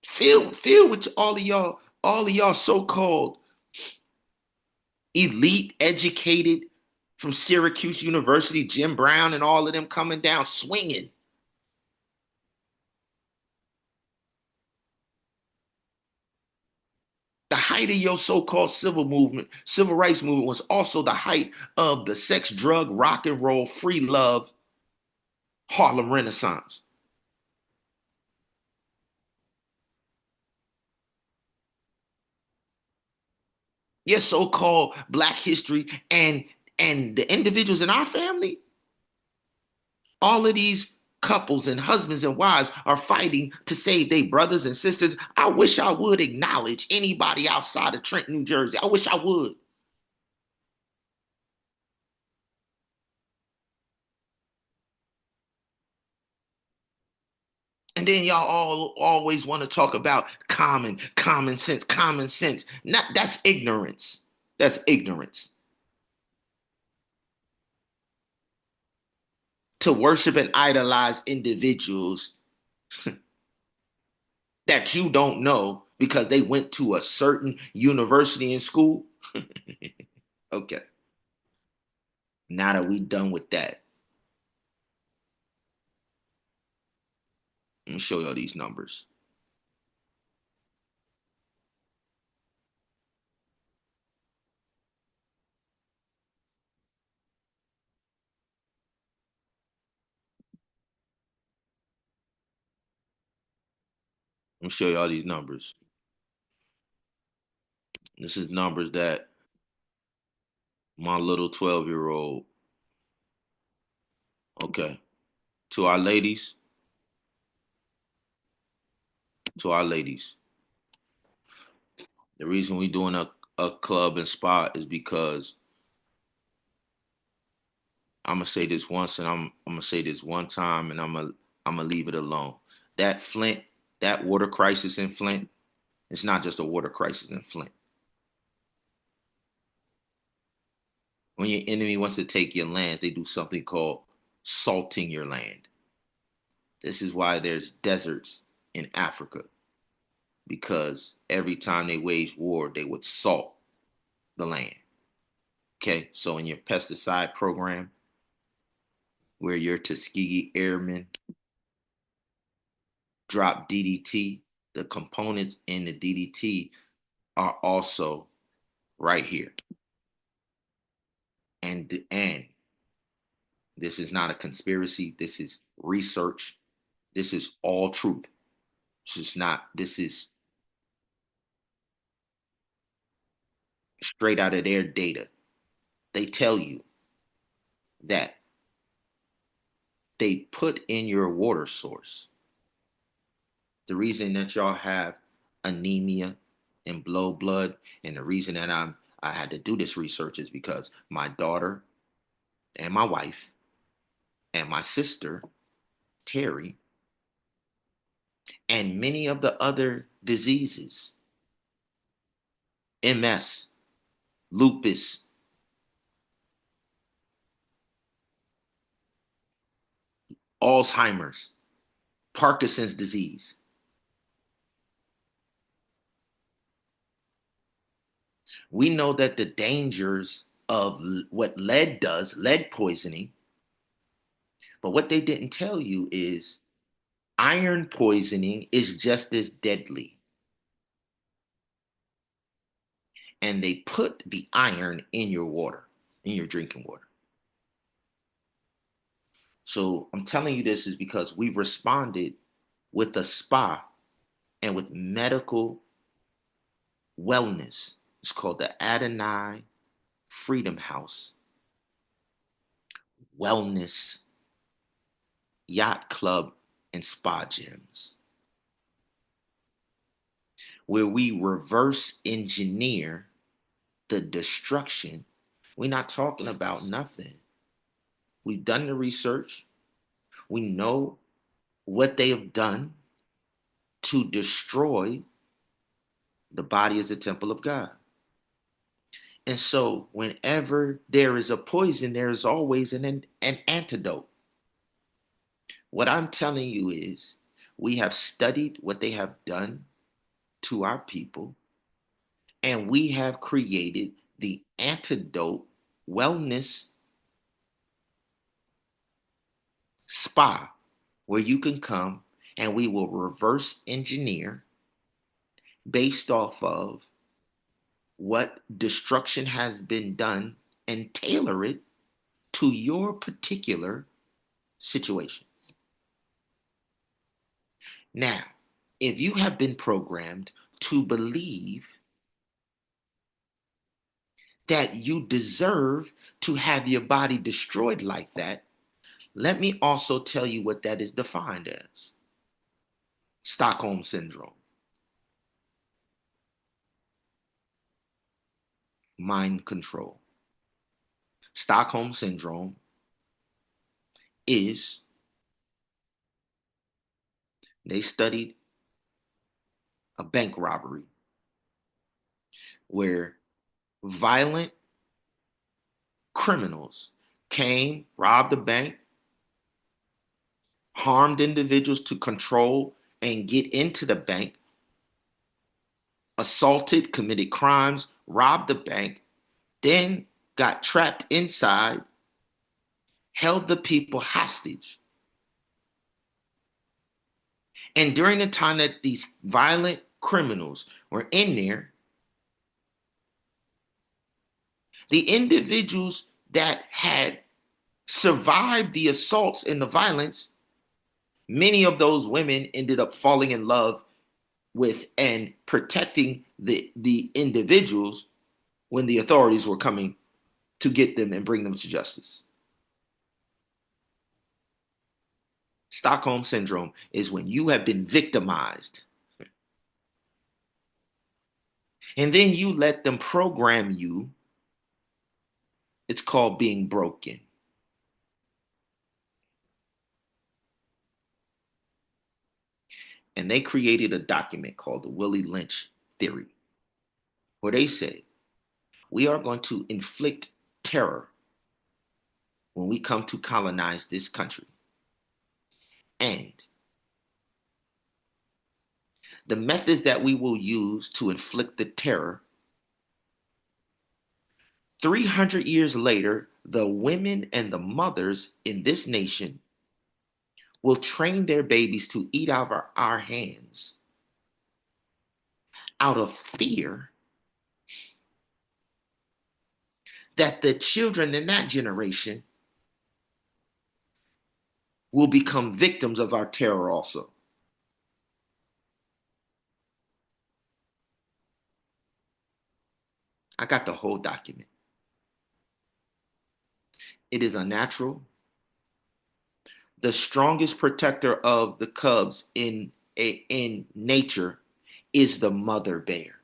filled with all of y'all so-called elite educated from Syracuse University, Jim Brown and all of them coming down swinging. The height of your so-called civil rights movement was also the height of the sex, drug, rock and roll, free love, Harlem Renaissance. Your so-called black history and the individuals in our family, all of these couples and husbands and wives are fighting to save their brothers and sisters. I wish I would acknowledge anybody outside of Trenton, New Jersey. I wish I would. And then y'all all always want to talk about common sense, common sense. Not that's ignorance. That's ignorance. To worship and idolize individuals that you don't know because they went to a certain university and school. Okay. Now that we done with that, let me show y'all these numbers. Let me show y'all these numbers. This is numbers that my little 12-year-old, okay, to our ladies, to our ladies. The reason we doing a club and spot is because I'm gonna say this once and I'm gonna say this one time and I'm gonna leave it alone. That Flint, that water crisis in Flint, it's not just a water crisis in Flint. When your enemy wants to take your lands, they do something called salting your land. This is why there's deserts in Africa, because every time they waged war, they would salt the land. Okay, so in your pesticide program, where your Tuskegee Airmen drop DDT, the components in the DDT are also right here. And this is not a conspiracy. This is research. This is all truth. This is straight out of their data. They tell you that they put in your water source. The reason that y'all have anemia and low blood, and the reason that I had to do this research is because my daughter and my wife and my sister, Terry, and many of the other diseases, MS, lupus, Alzheimer's, Parkinson's disease. We know that the dangers of what lead does, lead poisoning, but what they didn't tell you is iron poisoning is just as deadly. And they put the iron in your water, in your drinking water. So I'm telling you this is because we responded with a spa and with medical wellness. It's called the Adonai Freedom House Wellness Yacht Club and Spa Gyms, where we reverse engineer the destruction. We're not talking about nothing. We've done the research. We know what they have done to destroy the body as a temple of God. And so, whenever there is a poison, there is always an antidote. What I'm telling you is, we have studied what they have done to our people, and we have created the antidote wellness spa where you can come and we will reverse engineer based off of what destruction has been done and tailor it to your particular situation. Now, if you have been programmed to believe that you deserve to have your body destroyed like that, let me also tell you what that is defined as: Stockholm Syndrome, mind control. Stockholm Syndrome is, they studied a bank robbery where violent criminals came, robbed the bank, harmed individuals to control and get into the bank, assaulted, committed crimes, robbed the bank, then got trapped inside, held the people hostage. And during the time that these violent criminals were in there, the individuals that had survived the assaults and the violence, many of those women ended up falling in love with and protecting the individuals when the authorities were coming to get them and bring them to justice. Stockholm Syndrome is when you have been victimized and then you let them program you. It's called being broken. And they created a document called the Willie Lynch Theory, where they said, we are going to inflict terror when we come to colonize this country. And the methods that we will use to inflict the terror, 300 years later, the women and the mothers in this nation will train their babies to eat out of our hands out of fear that the children in that generation will become victims of our terror also. I got the whole document. It is unnatural. The strongest protector of the cubs in nature is the mother bear.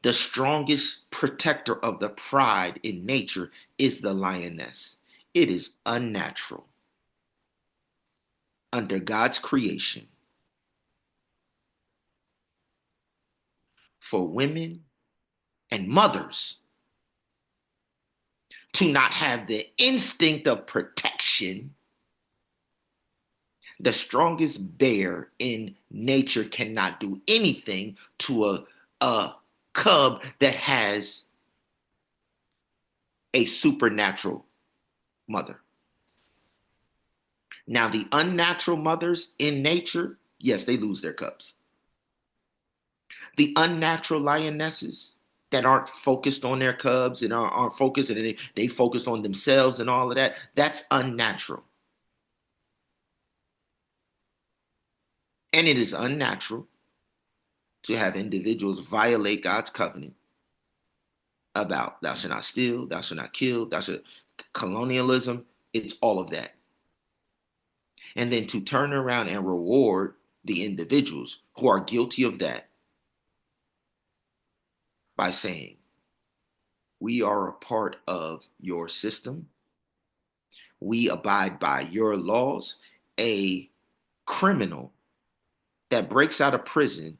The strongest protector of the pride in nature is the lioness. It is unnatural under God's creation for women and mothers to not have the instinct of protection. The strongest bear in nature cannot do anything to a cub that has a supernatural mother. Now, the unnatural mothers in nature, yes, they lose their cubs. The unnatural lionesses that aren't focused on their cubs and aren't focused and they focus on themselves and all of that, that's unnatural. And it is unnatural to have individuals violate God's covenant about thou shalt not steal, thou shalt not kill, thou shalt colonialism, it's all of that. And then to turn around and reward the individuals who are guilty of that by saying, we are a part of your system. We abide by your laws. A criminal that breaks out of prison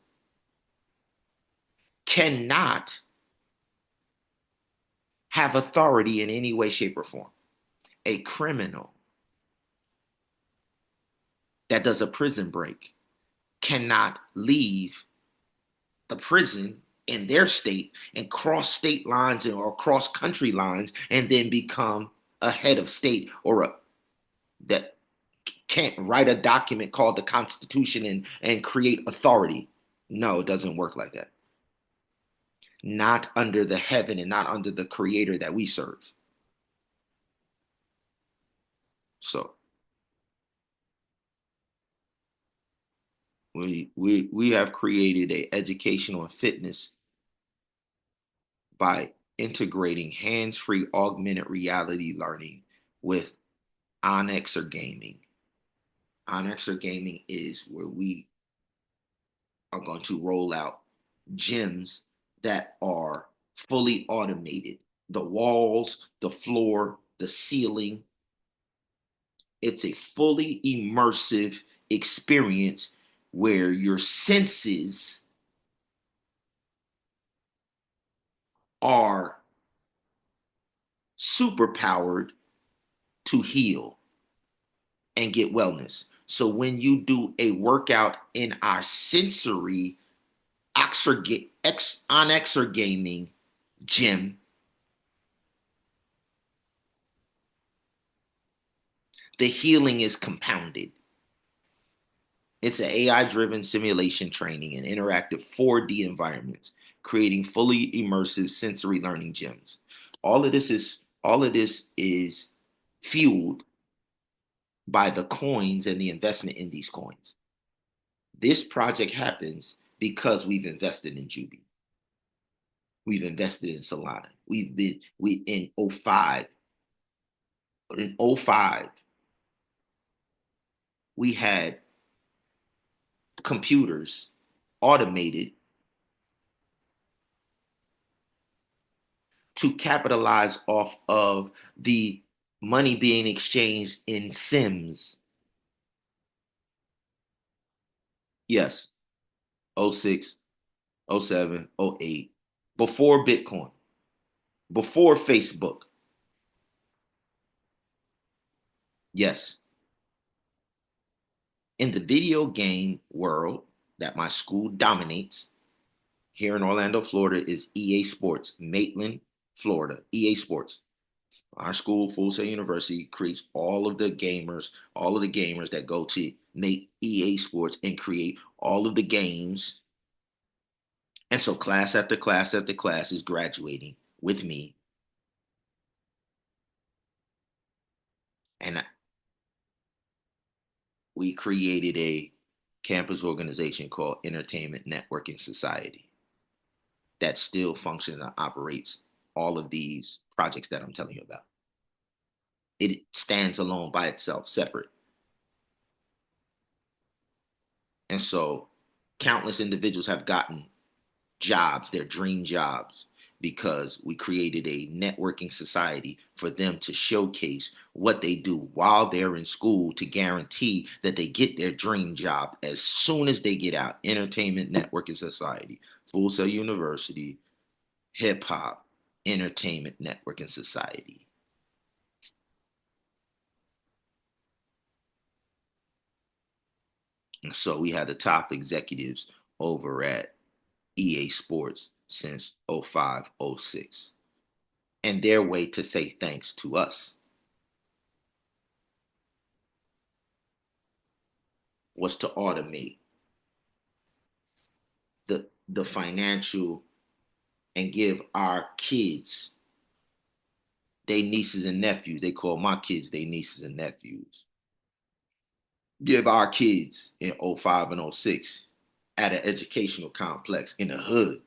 cannot have authority in any way, shape, or form. A criminal that does a prison break cannot leave the prison in their state and cross state lines or cross country lines and then become a head of state or that can't write a document called the Constitution and create authority. No, it doesn't work like that. Not under the heaven and not under the creator that we serve. So we have created a educational and fitness by integrating hands-free augmented reality learning with iNEXR Gaming. iNEXR Gaming is where we are going to roll out gyms that are fully automated. The walls, the floor, the ceiling. It's a fully immersive experience where your senses are superpowered to heal and get wellness. So when you do a workout in our sensory iNEXR Gaming gym, the healing is compounded. It's an AI-driven simulation training and interactive 4D environments, creating fully immersive sensory learning gyms. All of this is fueled by the coins and the investment in these coins. This project happens because we've invested in Juby. We've invested in Solana. We in '05. In '05, we had computers automated to capitalize off of the money being exchanged in Sims. Yes, '06, '07, '08, before Bitcoin, before Facebook. Yes. In the video game world that my school dominates here in Orlando, Florida, is EA Sports, Maitland, Florida, EA Sports. Our school, Full Sail University, creates all of the gamers that go to make EA Sports and create all of the games. And so class after class after class is graduating with me. And we created a campus organization called Entertainment Networking Society that still functions and operates all of these projects that I'm telling you about. It stands alone by itself, separate. And so countless individuals have gotten jobs, their dream jobs, because we created a networking society for them to showcase what they do while they're in school to guarantee that they get their dream job as soon as they get out. Entertainment Networking Society, Full Sail University, Hip Hop Entertainment Networking Society. And so we had the top executives over at EA Sports since 05, 06. And their way to say thanks to us was to automate the financial and give our kids, they nieces and nephews, they call my kids they nieces and nephews, give our kids in 05 and 06 at an educational complex in the hood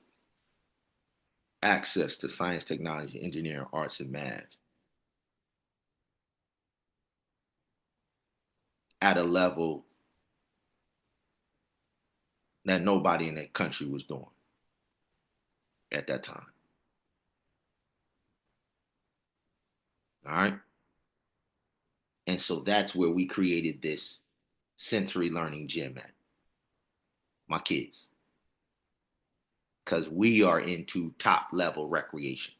access to science, technology, engineering, arts, and math at a level that nobody in the country was doing at that time. All right. And so that's where we created this sensory learning gym at. My kids. Because we are into top level recreation.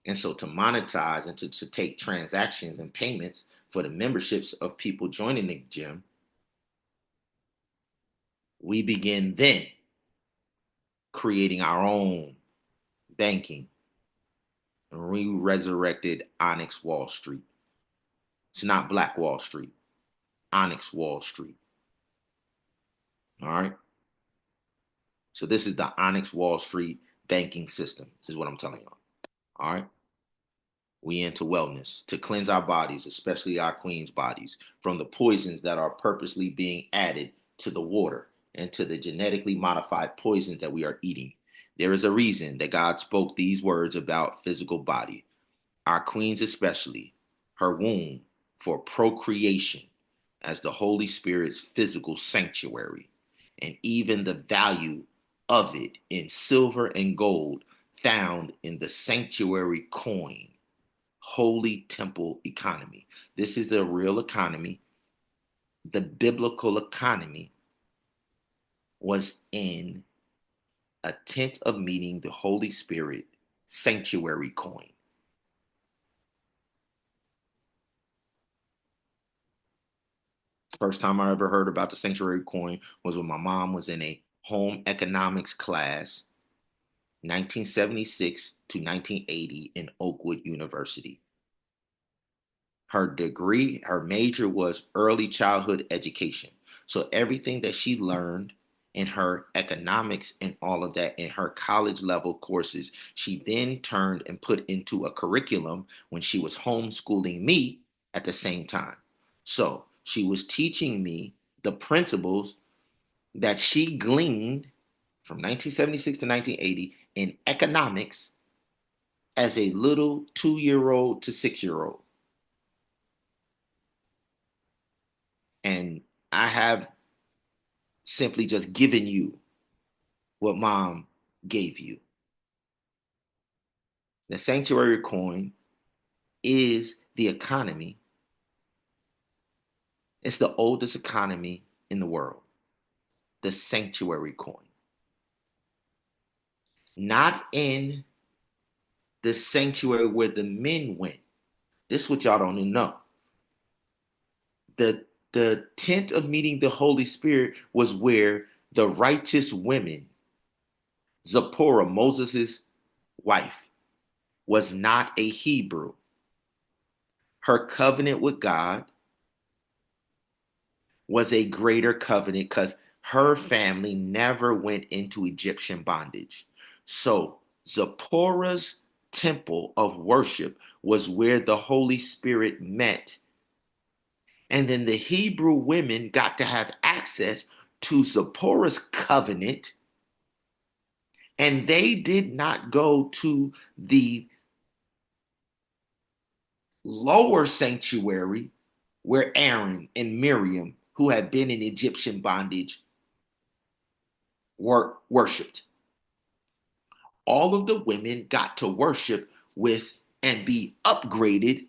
And so to monetize and to take transactions and payments for the memberships of people joining the gym, we begin then creating our own banking. And we resurrected Onyx Wall Street. It's not Black Wall Street, Onyx Wall Street. All right. So this is the Onyx Wall Street banking system. This is what I'm telling you. All right. We into wellness to cleanse our bodies, especially our queen's bodies, from the poisons that are purposely being added to the water and to the genetically modified poisons that we are eating. There is a reason that God spoke these words about physical body. Our queens especially, her womb for procreation as the Holy Spirit's physical sanctuary, and even the value of it in silver and gold found in the sanctuary coin, holy temple economy. This is a real economy. The biblical economy was in a tent of meeting the Holy Spirit sanctuary coin. First time I ever heard about the sanctuary coin was when my mom was in a home economics class, 1976 to 1980 in Oakwood University. Her degree, her major was early childhood education. So everything that she learned in her economics and all of that in her college level courses, she then turned and put into a curriculum when she was homeschooling me at the same time. So she was teaching me the principles that she gleaned from 1976 to 1980 in economics as a little 2-year-old to 6-year-old. And I have simply just given you what mom gave you. The sanctuary coin is the economy. It's the oldest economy in the world. The sanctuary coin. Not in the sanctuary where the men went. This is what y'all don't even know. The tent of meeting the Holy Spirit was where the righteous women, Zipporah, Moses' wife, was not a Hebrew. Her covenant with God was a greater covenant because her family never went into Egyptian bondage. So Zipporah's temple of worship was where the Holy Spirit met. And then the Hebrew women got to have access to Zipporah's covenant, and they did not go to the lower sanctuary where Aaron and Miriam, who had been in Egyptian bondage, were worshipped. All of the women got to worship with and be upgraded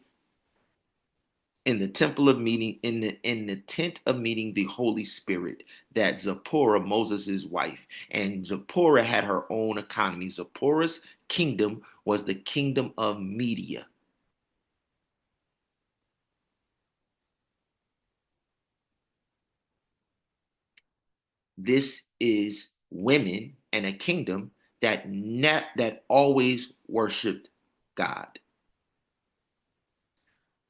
in the temple of meeting, in the tent of meeting the Holy Spirit, that Zipporah, Moses' wife, and Zipporah had her own economy. Zipporah's kingdom was the kingdom of Media. This is women and a kingdom that always worshipped God.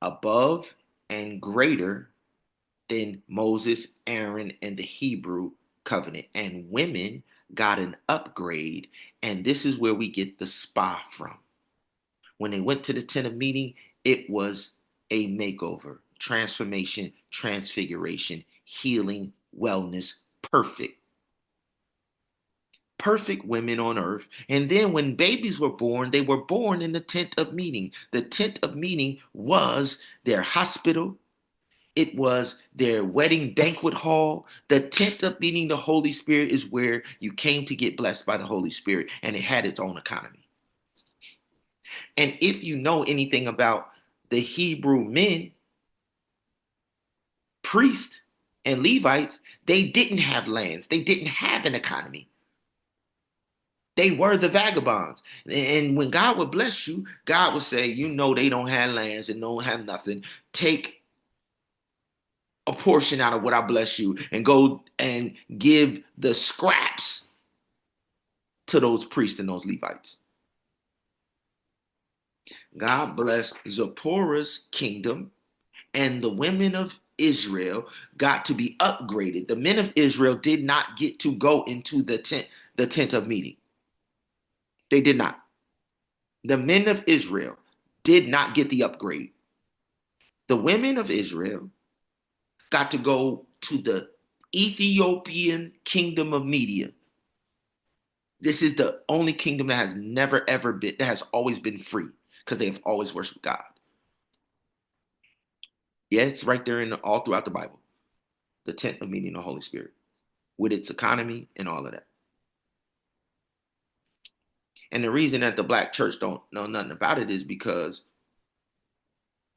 Above and greater than Moses, Aaron, and the Hebrew covenant. And women got an upgrade, and this is where we get the spa from. When they went to the tent of meeting, it was a makeover, transformation, transfiguration, healing, wellness, perfect. Perfect women on earth. And then when babies were born, they were born in the tent of meeting. The tent of meeting was their hospital, it was their wedding banquet hall. The tent of meeting the Holy Spirit is where you came to get blessed by the Holy Spirit, and it had its own economy. And if you know anything about the Hebrew men, priests, and Levites, they didn't have lands, they didn't have an economy. They were the vagabonds. And when God would bless you, God would say, you know, they don't have lands and don't have nothing. Take a portion out of what I bless you and go and give the scraps to those priests and those Levites. God blessed Zipporah's kingdom, and the women of Israel got to be upgraded. The men of Israel did not get to go into the tent of meeting. They did not. The men of Israel did not get the upgrade. The women of Israel got to go to the Ethiopian kingdom of Media. This is the only kingdom that has never ever been, that has always been free, because they have always worshiped God. Yeah, it's right there in all throughout the Bible. The tent of meeting the Holy Spirit with its economy and all of that. And the reason that the black church don't know nothing about it is because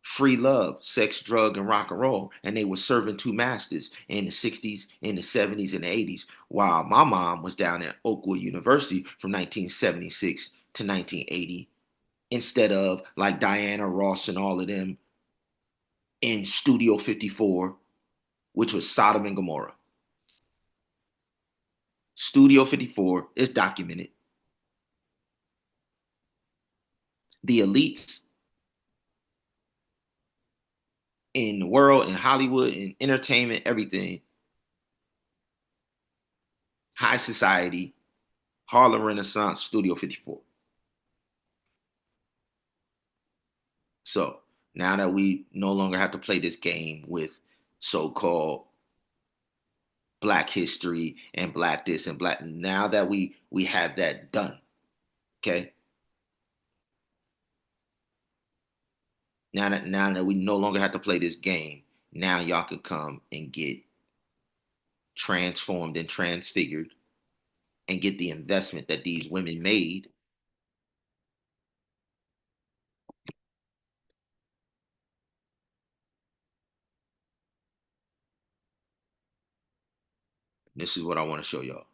free love, sex, drug, and rock and roll. And they were serving two masters in the 60s, in the 70s, and the 80s, while my mom was down at Oakwood University from 1976 to 1980, instead of like Diana Ross and all of them in Studio 54, which was Sodom and Gomorrah. Studio 54 is documented. The elites in the world, in Hollywood, in entertainment, everything, high society, Harlem Renaissance, Studio 54. So now that we no longer have to play this game with so-called black history and black this and black, now that we have that done, okay? Now that we no longer have to play this game, now y'all can come and get transformed and transfigured and get the investment that these women made. This is what I want to show y'all.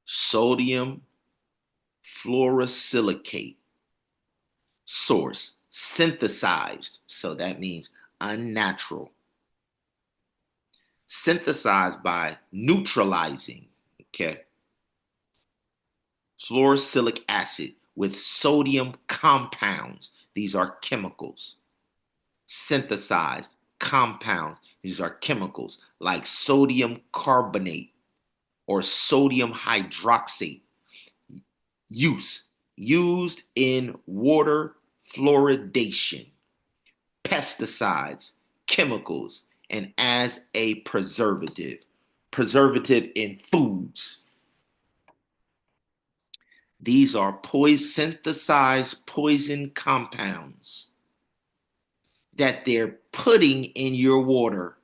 Sodium fluorosilicate source, synthesized, so that means unnatural, synthesized by neutralizing, okay, fluorosilicic acid with sodium compounds. These are chemicals. Synthesized compounds. These are chemicals like sodium carbonate or sodium hydroxate. Used in water fluoridation, pesticides, chemicals, and as a preservative in foods. These are synthesized poison compounds that they're putting in your water.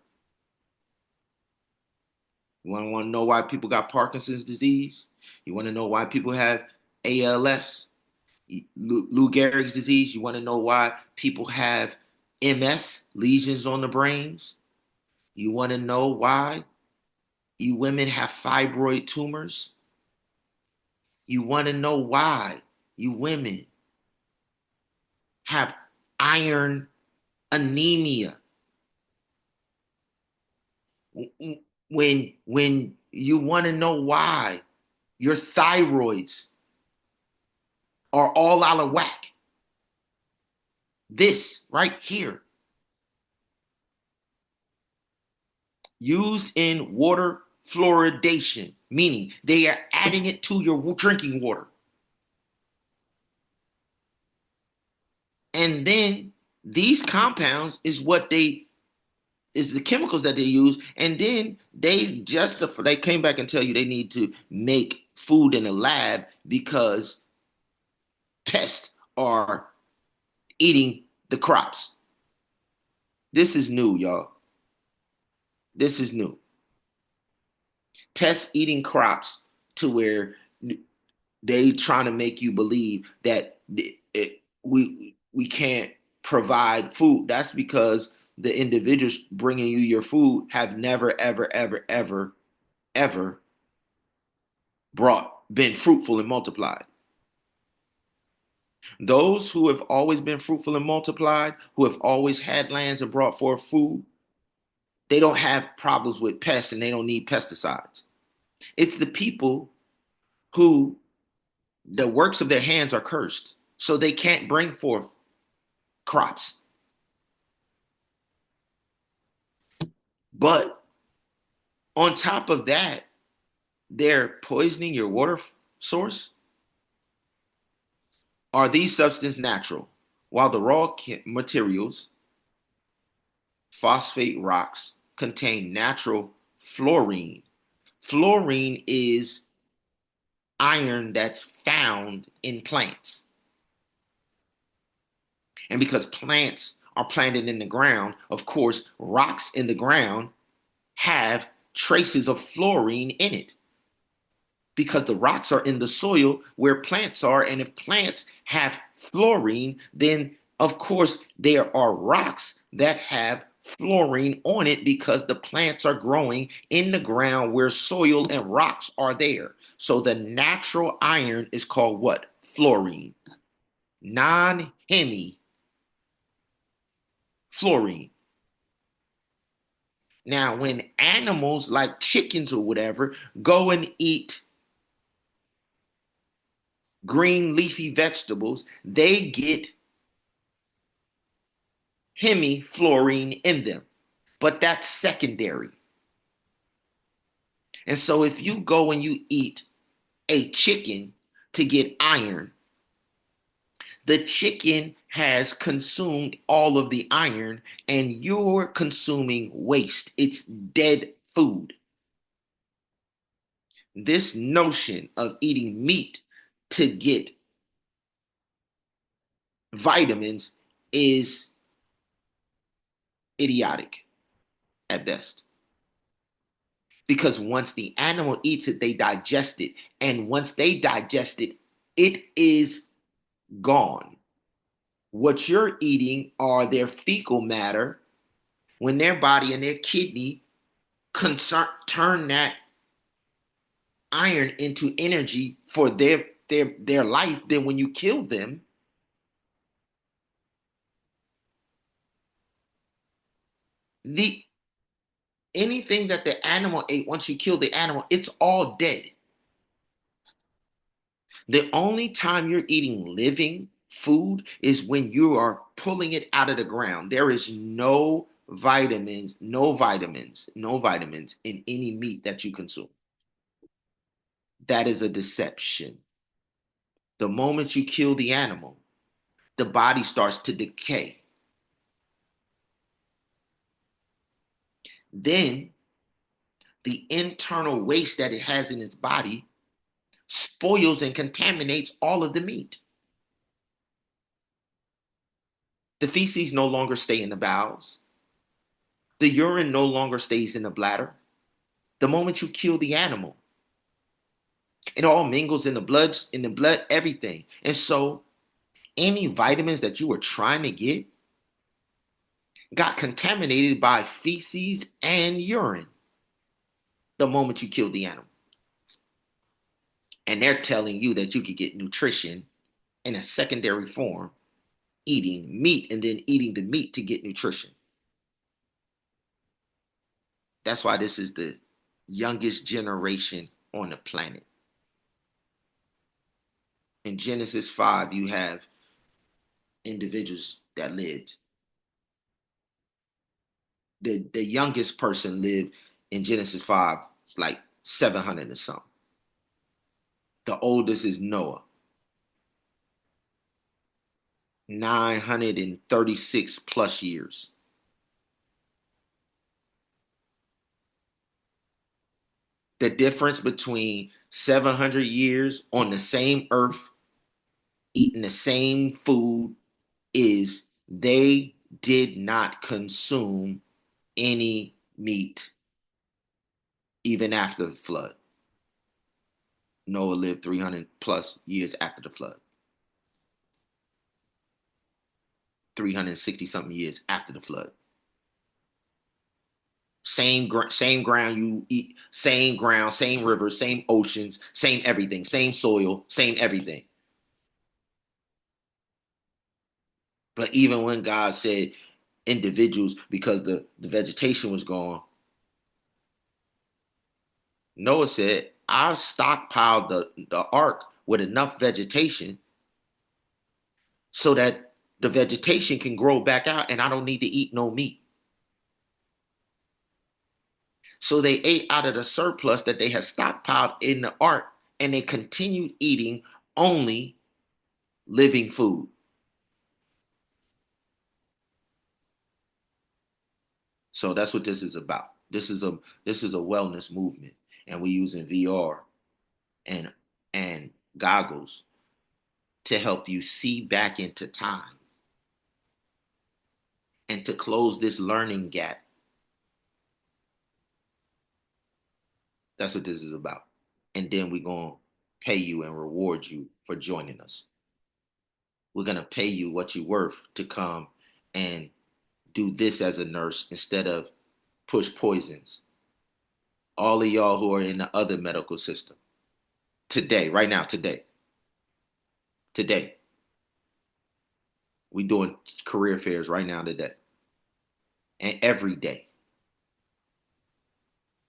You want to know why people got Parkinson's disease? You want to know why people have ALS, Lou Gehrig's disease? You want to know why people have MS, lesions on the brains? You want to know why you women have fibroid tumors? You want to know why you women have iron anemia? When you want to know why your thyroids are all out of whack, this right here, used in water fluoridation, meaning they are adding it to your drinking water. And then these compounds is the chemicals that they use, and then they came back and tell you they need to make food in a lab because pests are eating the crops. This is new, y'all. This is new. Pests eating crops to where they trying to make you believe that we can't provide food. That's because the individuals bringing you your food have never, ever, ever, ever, ever been fruitful and multiplied. Those who have always been fruitful and multiplied, who have always had lands and brought forth food, they don't have problems with pests and they don't need pesticides. It's the people who the works of their hands are cursed, so they can't bring forth crops. But on top of that, they're poisoning your water source. Are these substances natural? While the raw materials, phosphate rocks, contain natural fluorine. Fluorine is iron that's found in plants. And because plants are planted in the ground, of course, rocks in the ground have traces of fluorine in it because the rocks are in the soil where plants are. And if plants have fluorine, then of course there are rocks that have fluorine on it because the plants are growing in the ground where soil and rocks are there. So the natural iron is called what? Fluorine. Non-hemi fluorine. Now, when animals like chickens or whatever go and eat green leafy vegetables, they get hemifluorine in them, but that's secondary. And so if you go and you eat a chicken to get iron, the chicken has consumed all of the iron and you're consuming waste. It's dead food. This notion of eating meat to get vitamins is idiotic at best. Because once the animal eats it, they digest it. And once they digest it, it is gone. What you're eating are their fecal matter when their body and their kidney turn that iron into energy for their life. Then when you kill them, the anything that the animal ate, once you kill the animal, it's all dead. The only time you're eating living food is when you are pulling it out of the ground. There is no vitamins, no vitamins in any meat that you consume. That is a deception. The moment you kill the animal, the body starts to decay. Then the internal waste that it has in its body spoils and contaminates all of the meat. The feces no longer stay in the bowels. The urine no longer stays in the bladder. The moment you kill the animal, it all mingles in the blood, everything. And so any vitamins that you were trying to get got contaminated by feces and urine the moment you killed the animal. And they're telling you that you could get nutrition in a secondary form, eating meat and then eating the meat to get nutrition. That's why this is the youngest generation on the planet. In Genesis 5, you have individuals that lived. The youngest person lived in Genesis 5 like 700 or something. The oldest is Noah, 936 plus years. The difference between 700 years on the same earth, eating the same food, is they did not consume any meat even after the flood. Noah lived 300 plus years after the flood. 360 something years after the flood. Same ground you eat, same ground, same rivers, same oceans, same everything, same soil, same everything. But even when God said individuals, because the vegetation was gone, Noah said, I stockpiled the ark with enough vegetation so that the vegetation can grow back out and I don't need to eat no meat. So they ate out of the surplus that they had stockpiled in the ark and they continued eating only living food. So that's what this is about. This is a wellness movement, and we're using VR and and goggles to help you see back into time and to close this learning gap. That's what this is about. And then we're going to pay you and reward you for joining us. We're going to pay you what you're worth to come and do this as a nurse instead of push poisons. All of y'all who are in the other medical system, today, right now, today, we doing career fairs right now today. And every day.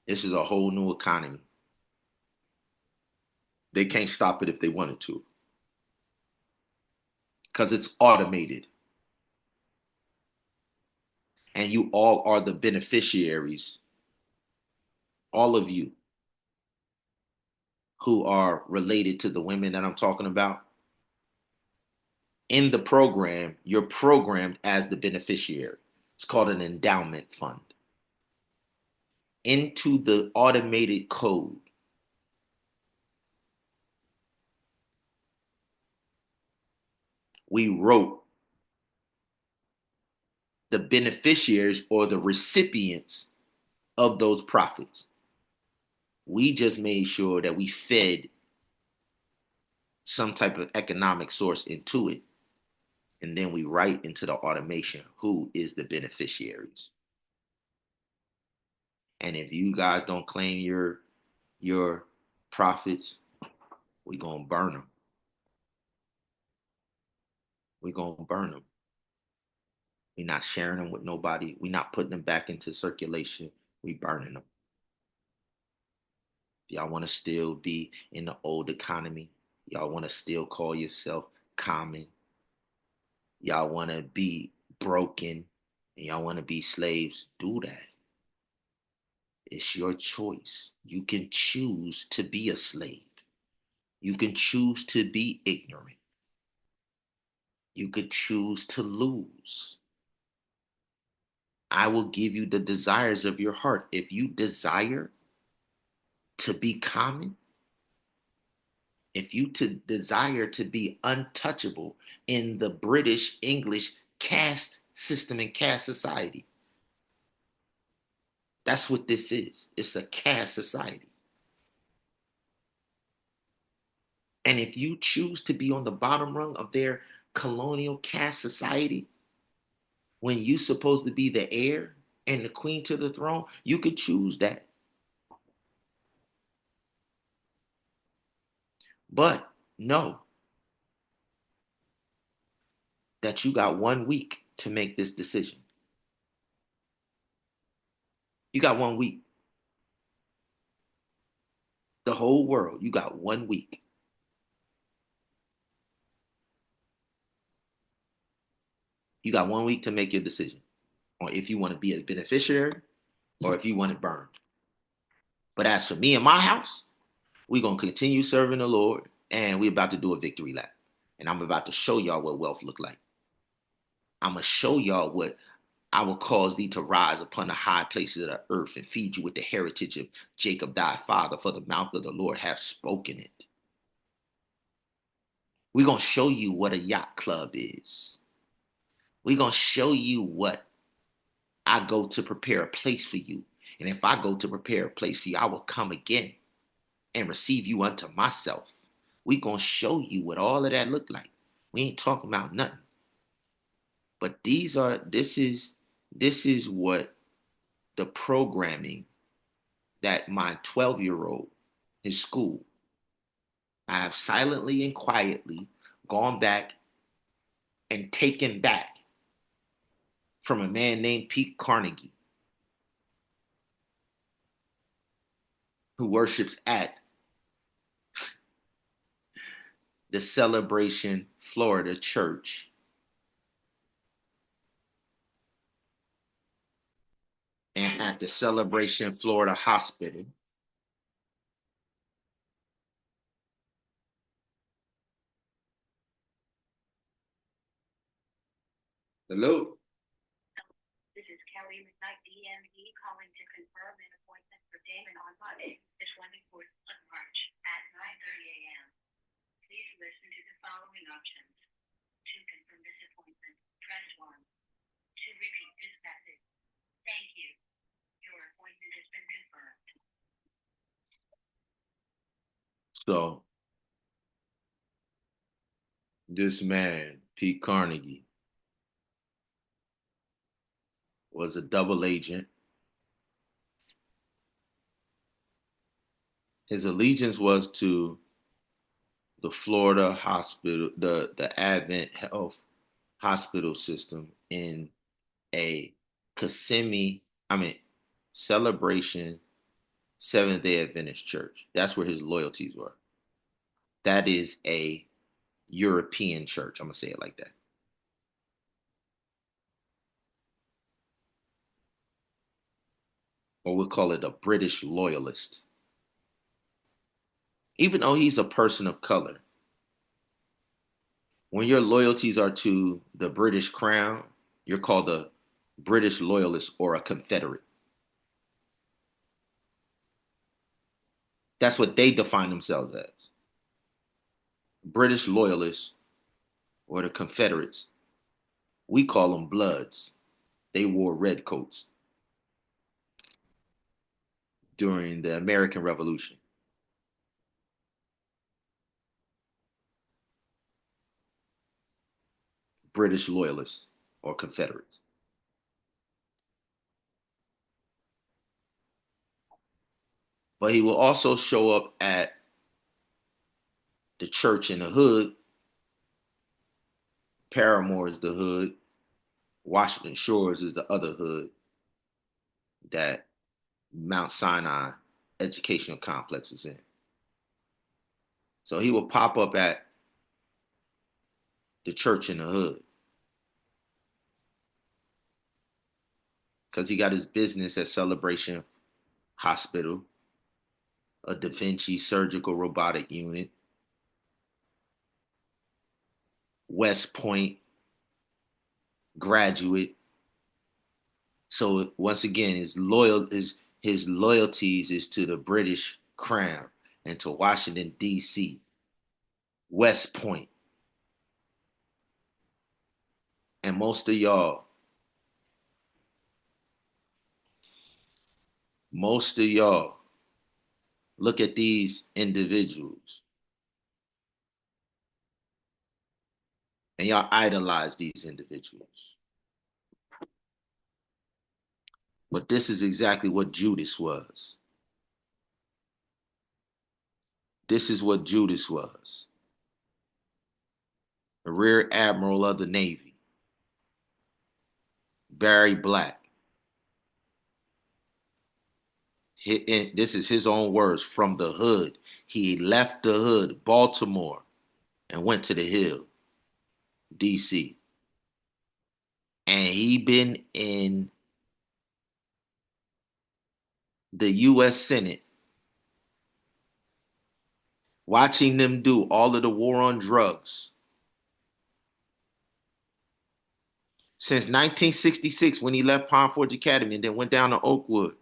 This is a whole new economy. They can't stop it if they wanted to. Because it's automated. And you all are the beneficiaries. All of you who are related to the women that I'm talking about. In the program, you're programmed as the beneficiary. It's called an endowment fund. Into the automated code, we wrote the beneficiaries or the recipients of those profits. We just made sure that we fed some type of economic source into it. And then we write into the automation who is the beneficiaries. And if you guys don't claim your profits, we're gonna burn them. We're gonna burn them. We're not sharing them with nobody. We're not putting them back into circulation. We burning them. Y'all want to still be in the old economy. Y'all want to still call yourself common. Y'all want to be broken and y'all want to be slaves. Do that. It's your choice. You can choose to be a slave. You can choose to be ignorant. You could choose to lose. I will give you the desires of your heart. If you desire to be common, if you to desire to be untouchable in the British English caste system and caste society, that's what this is. It's a caste society. And if you choose to be on the bottom rung of their colonial caste society, when you're supposed to be the heir and the queen to the throne, you could choose that. But know that you got 1 week to make this decision. You got 1 week. The whole world, you got 1 week. You got 1 week to make your decision on if you want to be a beneficiary or if you want it burned. But as for me and my house, we're going to continue serving the Lord and we're about to do a victory lap. And I'm about to show y'all what wealth look like. I'm going to show y'all what I will cause thee to rise upon the high places of the earth and feed you with the heritage of Jacob thy father, for the mouth of the Lord hath spoken it. We're going to show you what a yacht club is. We're going to show you what I go to prepare a place for you. And if I go to prepare a place for you, I will come again and receive you unto myself. We're going to show you what all of that look like. We ain't talking about nothing. But this is what the programming that my 12-year-old, his school, I have silently and quietly gone back and taken back from a man named Pete Carnegie, who worships at the Celebration Florida Church and at the Celebration Florida Hospital. Hello? This is Kelly McKnight, DME, calling to confirm an appointment for Damon on Monday, the 24th of March at 9:30 a.m. Please listen to the following options. To confirm this appointment, press 1. To repeat this message, thank you. Your appointment has been confirmed. So, this man, Pete Carnegie, was a double agent. His allegiance was to the Florida hospital, the Advent Health hospital system in a Kissimmee, Celebration Seventh Day Adventist church. That's where his loyalties were. That is a European church. I'm gonna say it like that. Or we'll call it a British loyalist. Even though he's a person of color, when your loyalties are to the British crown, you're called a British loyalist or a Confederate. That's what they define themselves as. British loyalists or the Confederates. We call them Bloods. They wore red coats during the American Revolution. British loyalists or Confederates. But he will also show up at the church in the hood. Paramore is the hood. Washington Shores is the other hood that Mount Sinai Educational Complex is in. So he will pop up at the church in the hood because he got his business at Celebration Hospital, a Da Vinci surgical robotic unit, West Point graduate. So once again, his loyalties is to the British Crown and to Washington D.C., West Point, and most of y'all look at these individuals and y'all idolize these individuals. But this is exactly what Judas was. This is what Judas was. A rear admiral of the Navy, Barry Black. This is his own words from the hood. He left the hood, Baltimore, and went to the hill, D.C. And he been in the U.S. Senate watching them do all of the war on drugs since 1966 when he left Palm Forge Academy and then went down to Oakwood.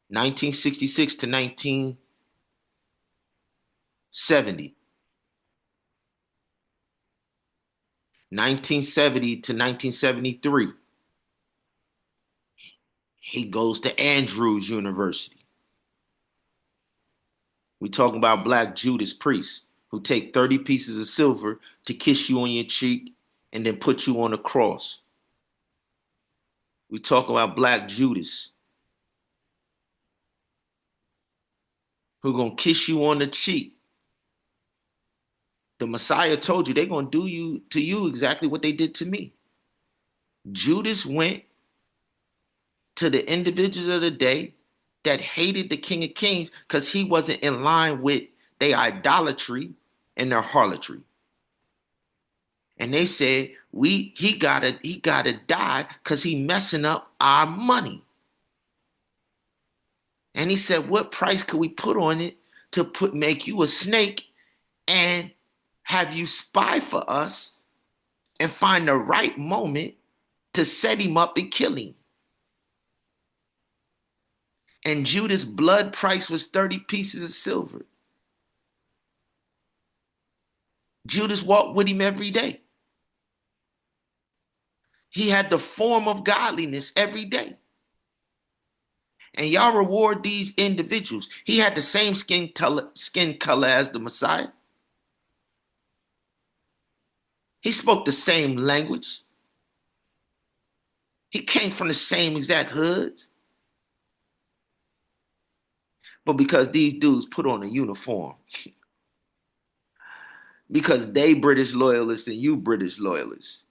1966 to 1970. 1970 to 1973. He goes to Andrews University. We talking about Black Judas priests who take 30 pieces of silver to kiss you on your cheek and then put you on a cross. We talking about Black Judas who gonna kiss you on the cheek. The Messiah told you they're gonna do you exactly what they did to me. Judas went to the individuals of the day that hated the King of Kings because he wasn't in line with their idolatry and their harlotry. And they said, he gotta die because he messing up our money. And he said, what price could we put on it to make you a snake and have you spy for us and find the right moment to set him up and kill him? And Judas' blood price was 30 pieces of silver. Judas walked with him every day. He had the form of godliness every day. And y'all reward these individuals. He had the same skin color as the Messiah. He spoke the same language. He came from the same exact hoods. But because these dudes put on a uniform, because they British loyalists and you British loyalists,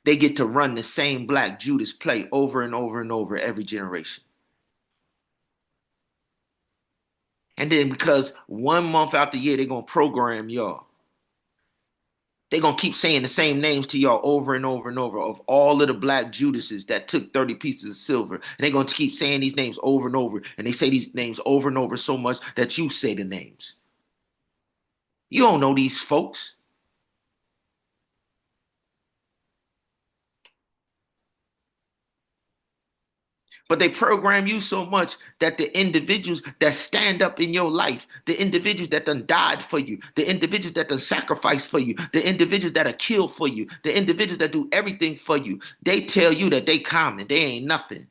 they get to run the same Black Judas play over and over and over every generation. And then because 1 month out the year, they're going to program y'all. They're going to keep saying the same names to y'all over and over and over of all of the Black Judases that took 30 pieces of silver. And they're going to keep saying these names over and over. And they say these names over and over so much that you say the names. You don't know these folks. But they program you so much that the individuals that stand up in your life, the individuals that done died for you, the individuals that done sacrificed for you, the individuals that are killed for you, the individuals that do everything for you, they tell you that they common, they ain't nothing.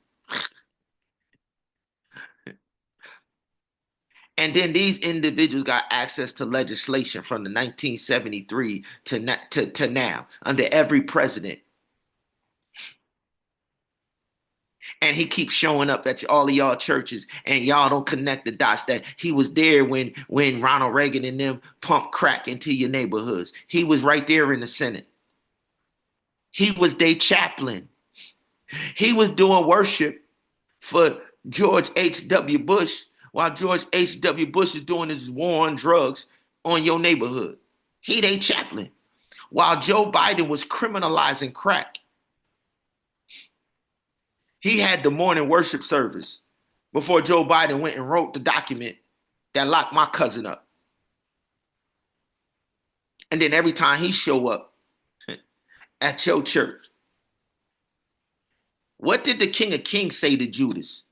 And then these individuals got access to legislation from the 1973 to now under every president. And he keeps showing up at all of y'all churches, and y'all don't connect the dots that he was there when Ronald Reagan and them pumped crack into your neighborhoods. He was right there in the Senate. He was their chaplain. He was doing worship for George H.W. Bush while George H.W. Bush is doing his war on drugs on your neighborhood. He their chaplain. While Joe Biden was criminalizing crack, he had the morning worship service before Joe Biden went and wrote the document that locked my cousin up. And then every time he show up at your church, What did the King of Kings say to Judas?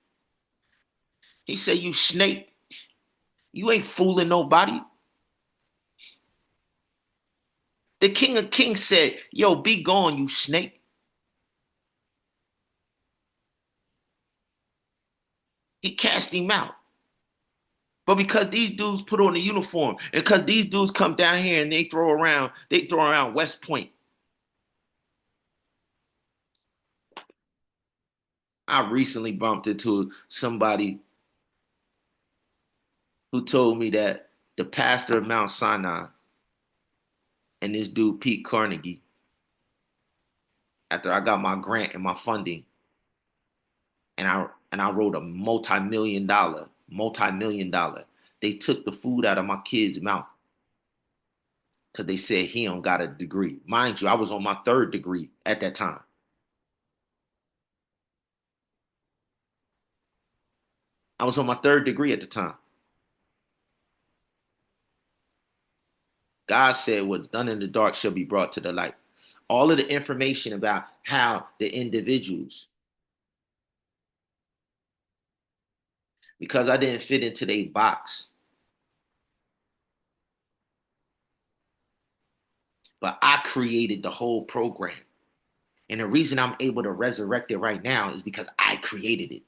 He said, "You snake, you ain't fooling nobody." The King of Kings said, "Yo, be gone, you snake." He cast him out. But because these dudes put on a uniform, and because these dudes come down here and they throw around West Point. I recently bumped into somebody who told me that the pastor of Mount Sinai and this dude Pete Carnegie, after I got my grant and my funding, and I wrote a multi-million dollar, they took the food out of my kid's mouth because they said he don't got a degree. Mind you, I was on my third degree at that time. I was on my third degree at the time. God said, "What's done in the dark shall be brought to the light." All of the information about how the individuals, because I didn't fit into their box, but I created the whole program. And the reason I'm able to resurrect it right now is because I created it.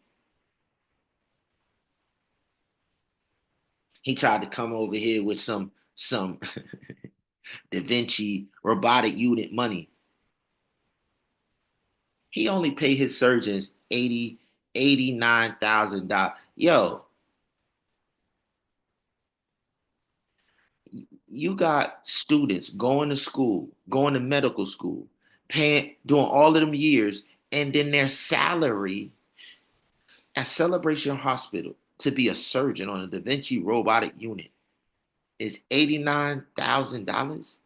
He tried to come over here with some Da Vinci robotic unit money. He only paid his surgeons 89,000 dollars. Yo, you got students going to school, going to medical school, paying, doing all of them years, and then their salary at Celebration Hospital to be a surgeon on a Da Vinci robotic unit is $89,000.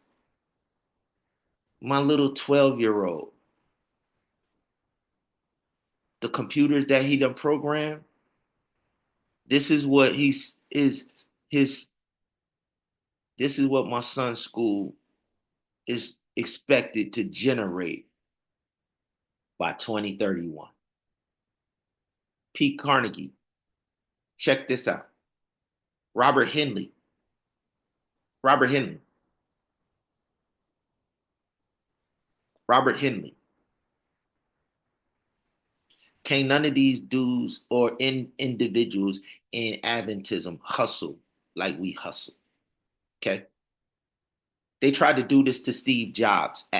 My little 12-year-old, the computers that he done programmed, this is what he's is his this is what my son's school is expected to generate by 2031. Pete Carnegie, check this out. Robert Henley, Robert Henley, Robert Henley. Can't none of these dudes or individuals in Adventism hustle like we hustle. Okay? They tried to do this to Steve Jobs at